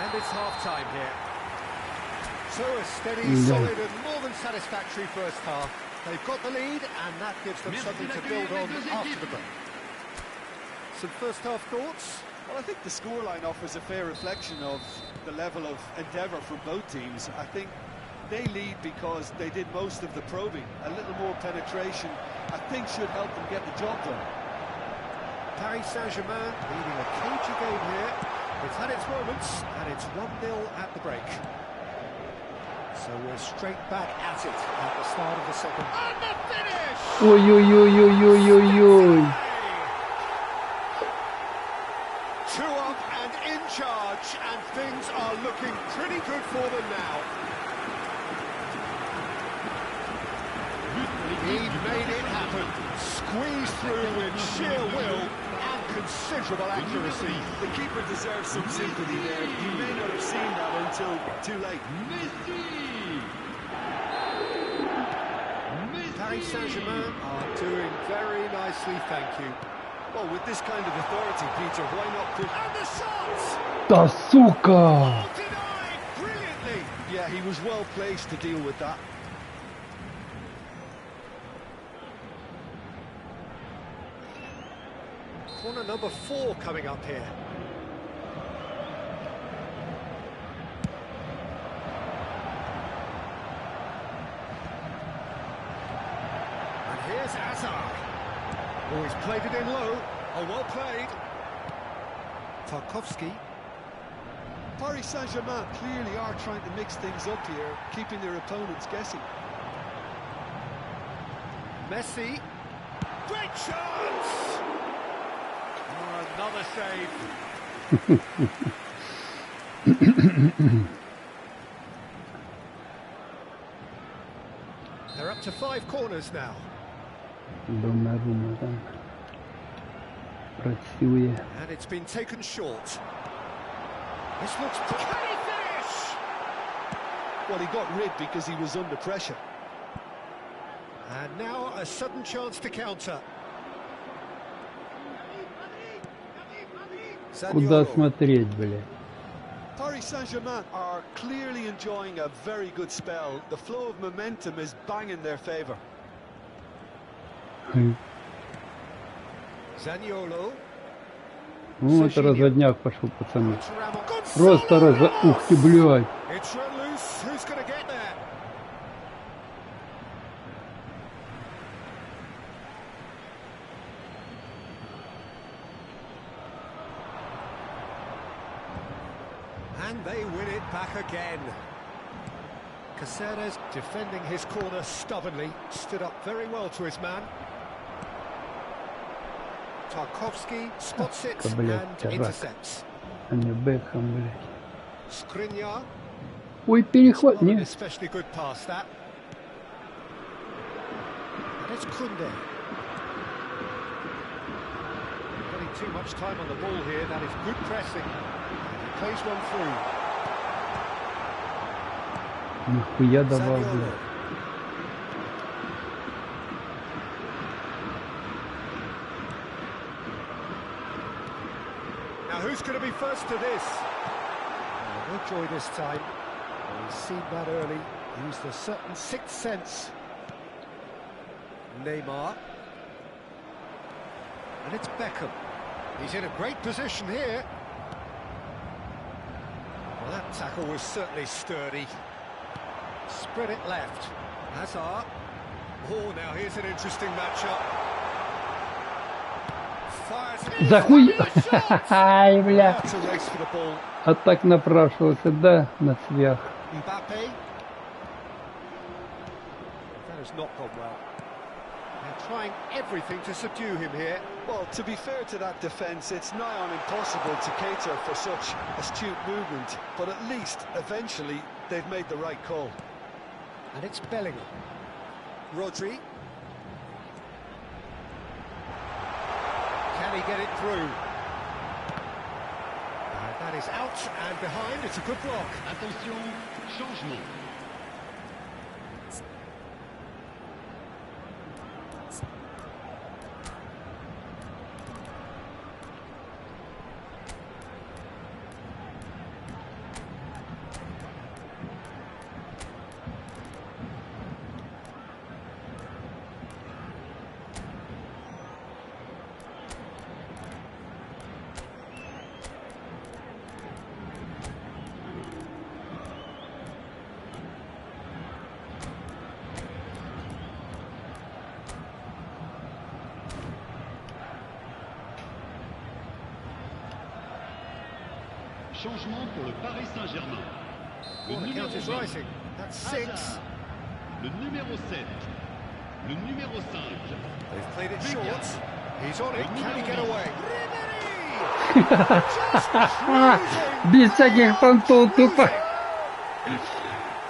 And it's half-time here. So a steady, solid and more than satisfactory first half. They've got the lead and that gives them something to build on after the break. Some first half thoughts? Well, I think the scoreline offers a fair reflection of the level of endeavour from both teams. I think they lead because they did most of the probing. A little more penetration, I think, should help them get the job done. Paris Saint-Germain leading a cagey game here. It's had its moments, and it's 1-0 at the break. So we're straight back at it at the start of the second. And the finish! Ой-ой-ой-ой-ой-ой-ой. 2 up and in charge, and things are looking pretty good for them now. open, squeezed through with sheer will and considerable accuracy. The keeper deserves some sympathy there. He may not have seen that until too late. Messi. Paris Saint-Germain are doing very nicely, thank you. Well, with this kind of authority, Peter, why not put... And the shots! Да сука! Denied brilliantly! Yeah, he was well placed to deal with that. Corner number 4 coming up here. And here's Hazard. Oh, he's played it in low. Oh, well played. Tarkovsky. Paris Saint-Germain clearly are trying to mix things up here, keeping their opponents guessing. Messi. Great chance! Oh, another save. They're up to 5 corners now. Дома там працює. And it's been taken short. This looks... Can he finish? Well, he got rid because he was under pressure. And now a sudden chance to counter. Куда Zaniolo. смотреть, блядь? Paris Saint-Germain are clearly enjoying a very good spell. The flow of momentum is bang in their favour. Zaniolo. Вот разводняк пошел, пацаны. Thuram. Просто Ух ты, блядь. It's run loose. Who's going to get there? And they win it back again. Caceres defending his corner stubbornly, stood up very well to his man. Tarkovsky spots it and intercepts. А не Бекхэм, блядь. Skriniar, Ой, перехват. not an Нет. especially good pass that. And it's Kunde. Getting too much time on the ball here, that is good pressing. He plays one through. Нихуя давал, Zaniolo. блядь. Now who's going to be first to this? Oh, no joy this time. Oh, he's seen that early. Used a certain sixth sense. Neymar. And it's Beckham. He's in a great position here. Well, that tackle was certainly sturdy. Spread it left. Hazard. Oh, now here's an interesting matchup. Fires it. За хуй... Shot! Ай, бля. That's a race for the ball. А так напрашивался, да, на цвях. Mbappe. That has not gone well. They're trying everything to subdue him here. Well, to be fair to that defence, it's nigh on impossible to cater for such astute movement, but at least, eventually, they've made the right call. And it's Bellingham. Rodri. Can he get it through? And that is out and behind. It's a good block. Attention, changement. Changement pour le Paris Saint-Germain. Le Oh, the numéro count is 20, rising. That's 6. Hazard. Le numéro 7. Le numéro 5. They've played it short. He's on it. Can he get away? Без всяких понтов тупо.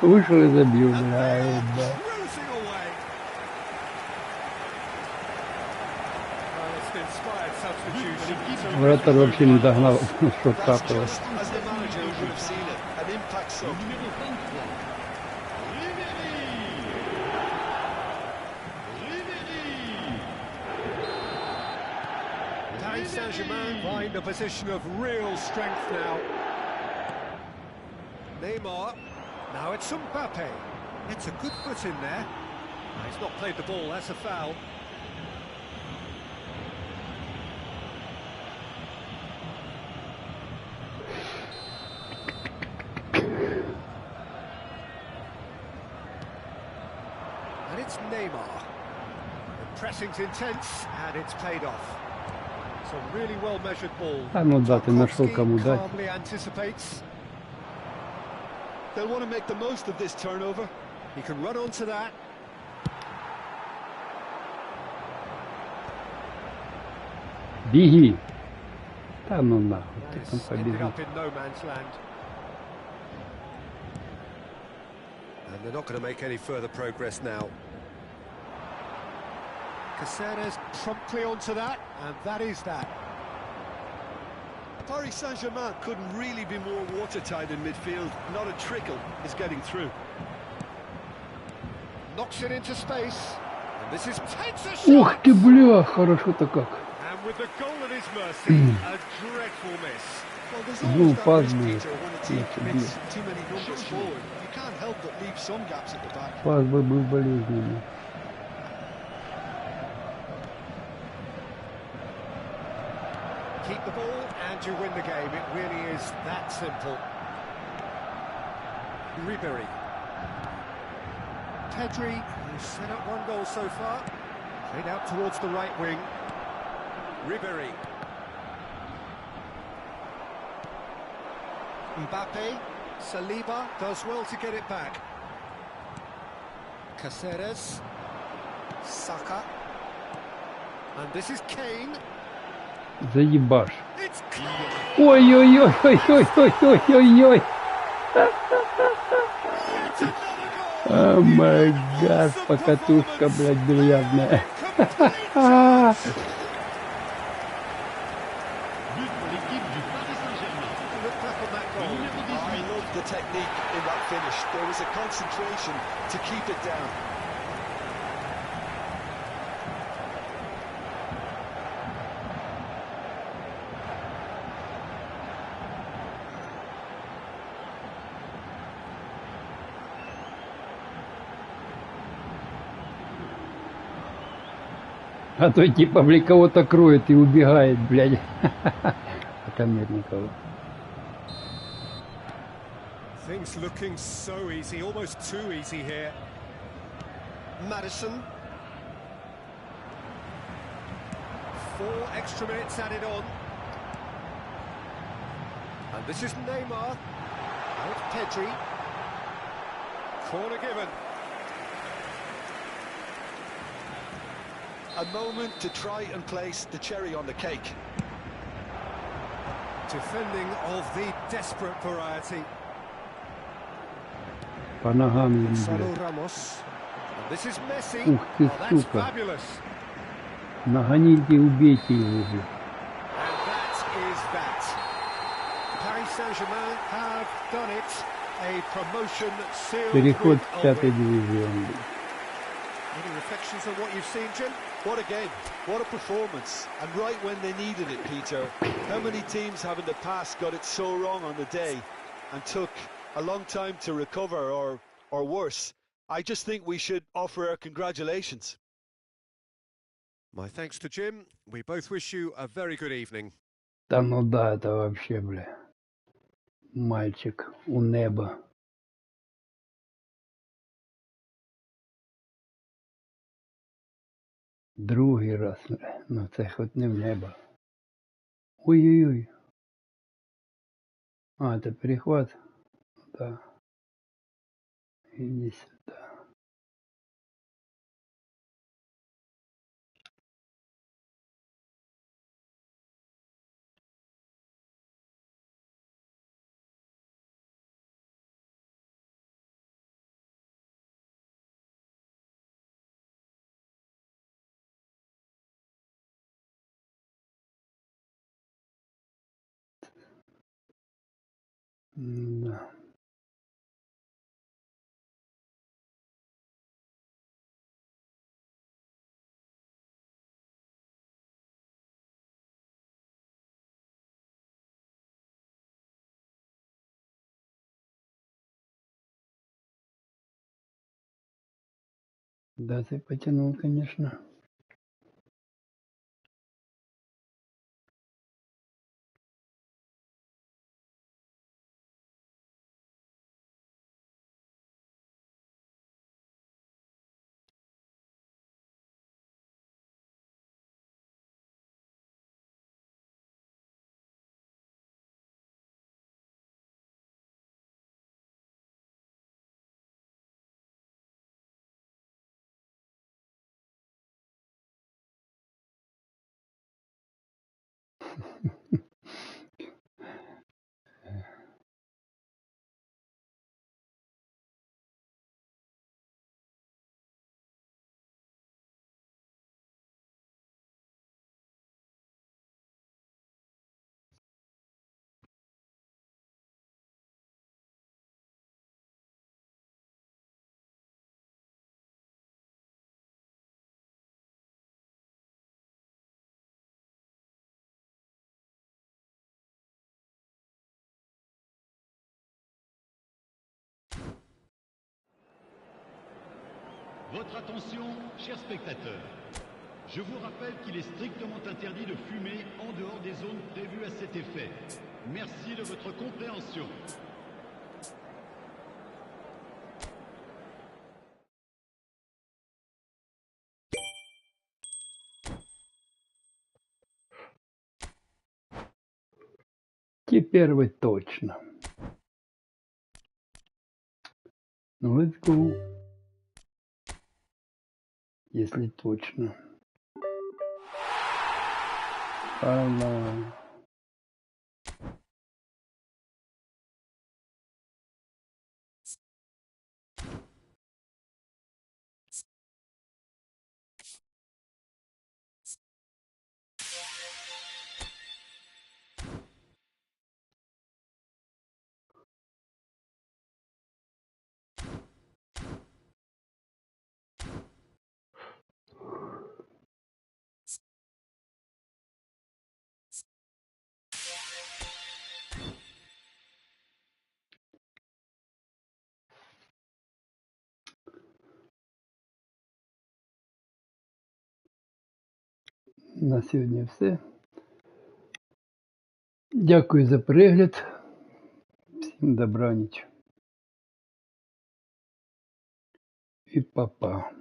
Вышел и забил, бля. Cruising away. Вратар вообще не догнал, что That's трапилось. just as the manager would have seen it. An impact sub. Numéro 23. Ribéry. Ribéry. Paris Saint-Germain find a position of real strength now. Neymar. Now it's Mbappe. It's a good foot in there. He's not played the ball, that's a foul. And it's Neymar. The pressing's intense and it's paid off. It's a really well measured ball. А ну да, ты нашел кому дать. Calmly anticipates. They'll want to make the most of this turnover. He can run onto that. Беги. Да ну нахуй, ты там Yes, ended побежал. up in no man's land. And they're not going to make any further progress now. Caceres promptly onto that, and that is that. Paris Saint-Germain couldn't really be more watertight in midfield. Not a trickle is getting through. Knocks it into space. And this is takes a shot. Ух ты, бля, хорошо-то как. And with the goal at his mercy, a dreadful miss. Well, there's Ну, always that пас risk, был. Peter, when a team Лучше commits бил. too many numbers forward. You can't help but leave some gaps at the back. Пас бы был болезненный. Keep the ball and you win the game. It really is that simple. Ribéry. Pedri, who's set up one goal so far. Played out towards the right wing. Ribéry. Mbappe. Saliba does well to get it back. Caceres. Saka. And this is Kane. Заебашь. It's Ой-ой-ой-ой-ой-ой-ой-ой. О май гад, покатушка, блядь, бильярдная. But pour l'équipe du Paris Saint-Germain. look back on that Le goal. numéro I 18. love the technique in that finish. There was a concentration to keep it down. А то типа, блядь, кого-то кроет и убегает, блядь. А там нет никого. Things looking so easy, almost too easy here. Madison. 4 extra minutes added on. And this is Neymar. Now it's Pedri. Corner given. A moment to try and place the cherry on the cake. Defending of the desperate variety. По ногам ему, Gonzalo блядь. Ramos. And this is Messi. Ух ты, Oh, that's сука. fabulous. Нагоните и убейте его, блядь. And that is that. Paris Saint-Germain have done it. A promotion sealed Переход with в a пятый win. дивизион, блядь. Any reflections on what you've seen, Jim? What a game, what a performance, and right when they needed it, Peter. How many teams have in the past got it so wrong on the day and took a long time to recover, or worse? I just think we should offer our congratulations. My thanks to Jim. We both wish you a very good evening. Да ну да, это вообще, бля. Мальчик у неба. Другий раз, бля. Ну це хоч не в небо. Ой-ой-ой. А, це перехват? Да. Иди сюда. Да. Да, ты потянул, конечно. Votre attention, chers spectateurs. Je vous rappelle qu'il est strictement interdit de fumer en dehors des zones prévues à cet effet. Merci de votre compréhension. Теперь вы точно. Ну, let's go. Если точно. Она. На сьогодні все. Дякую за перегляд. Всім добраніч. І па-па.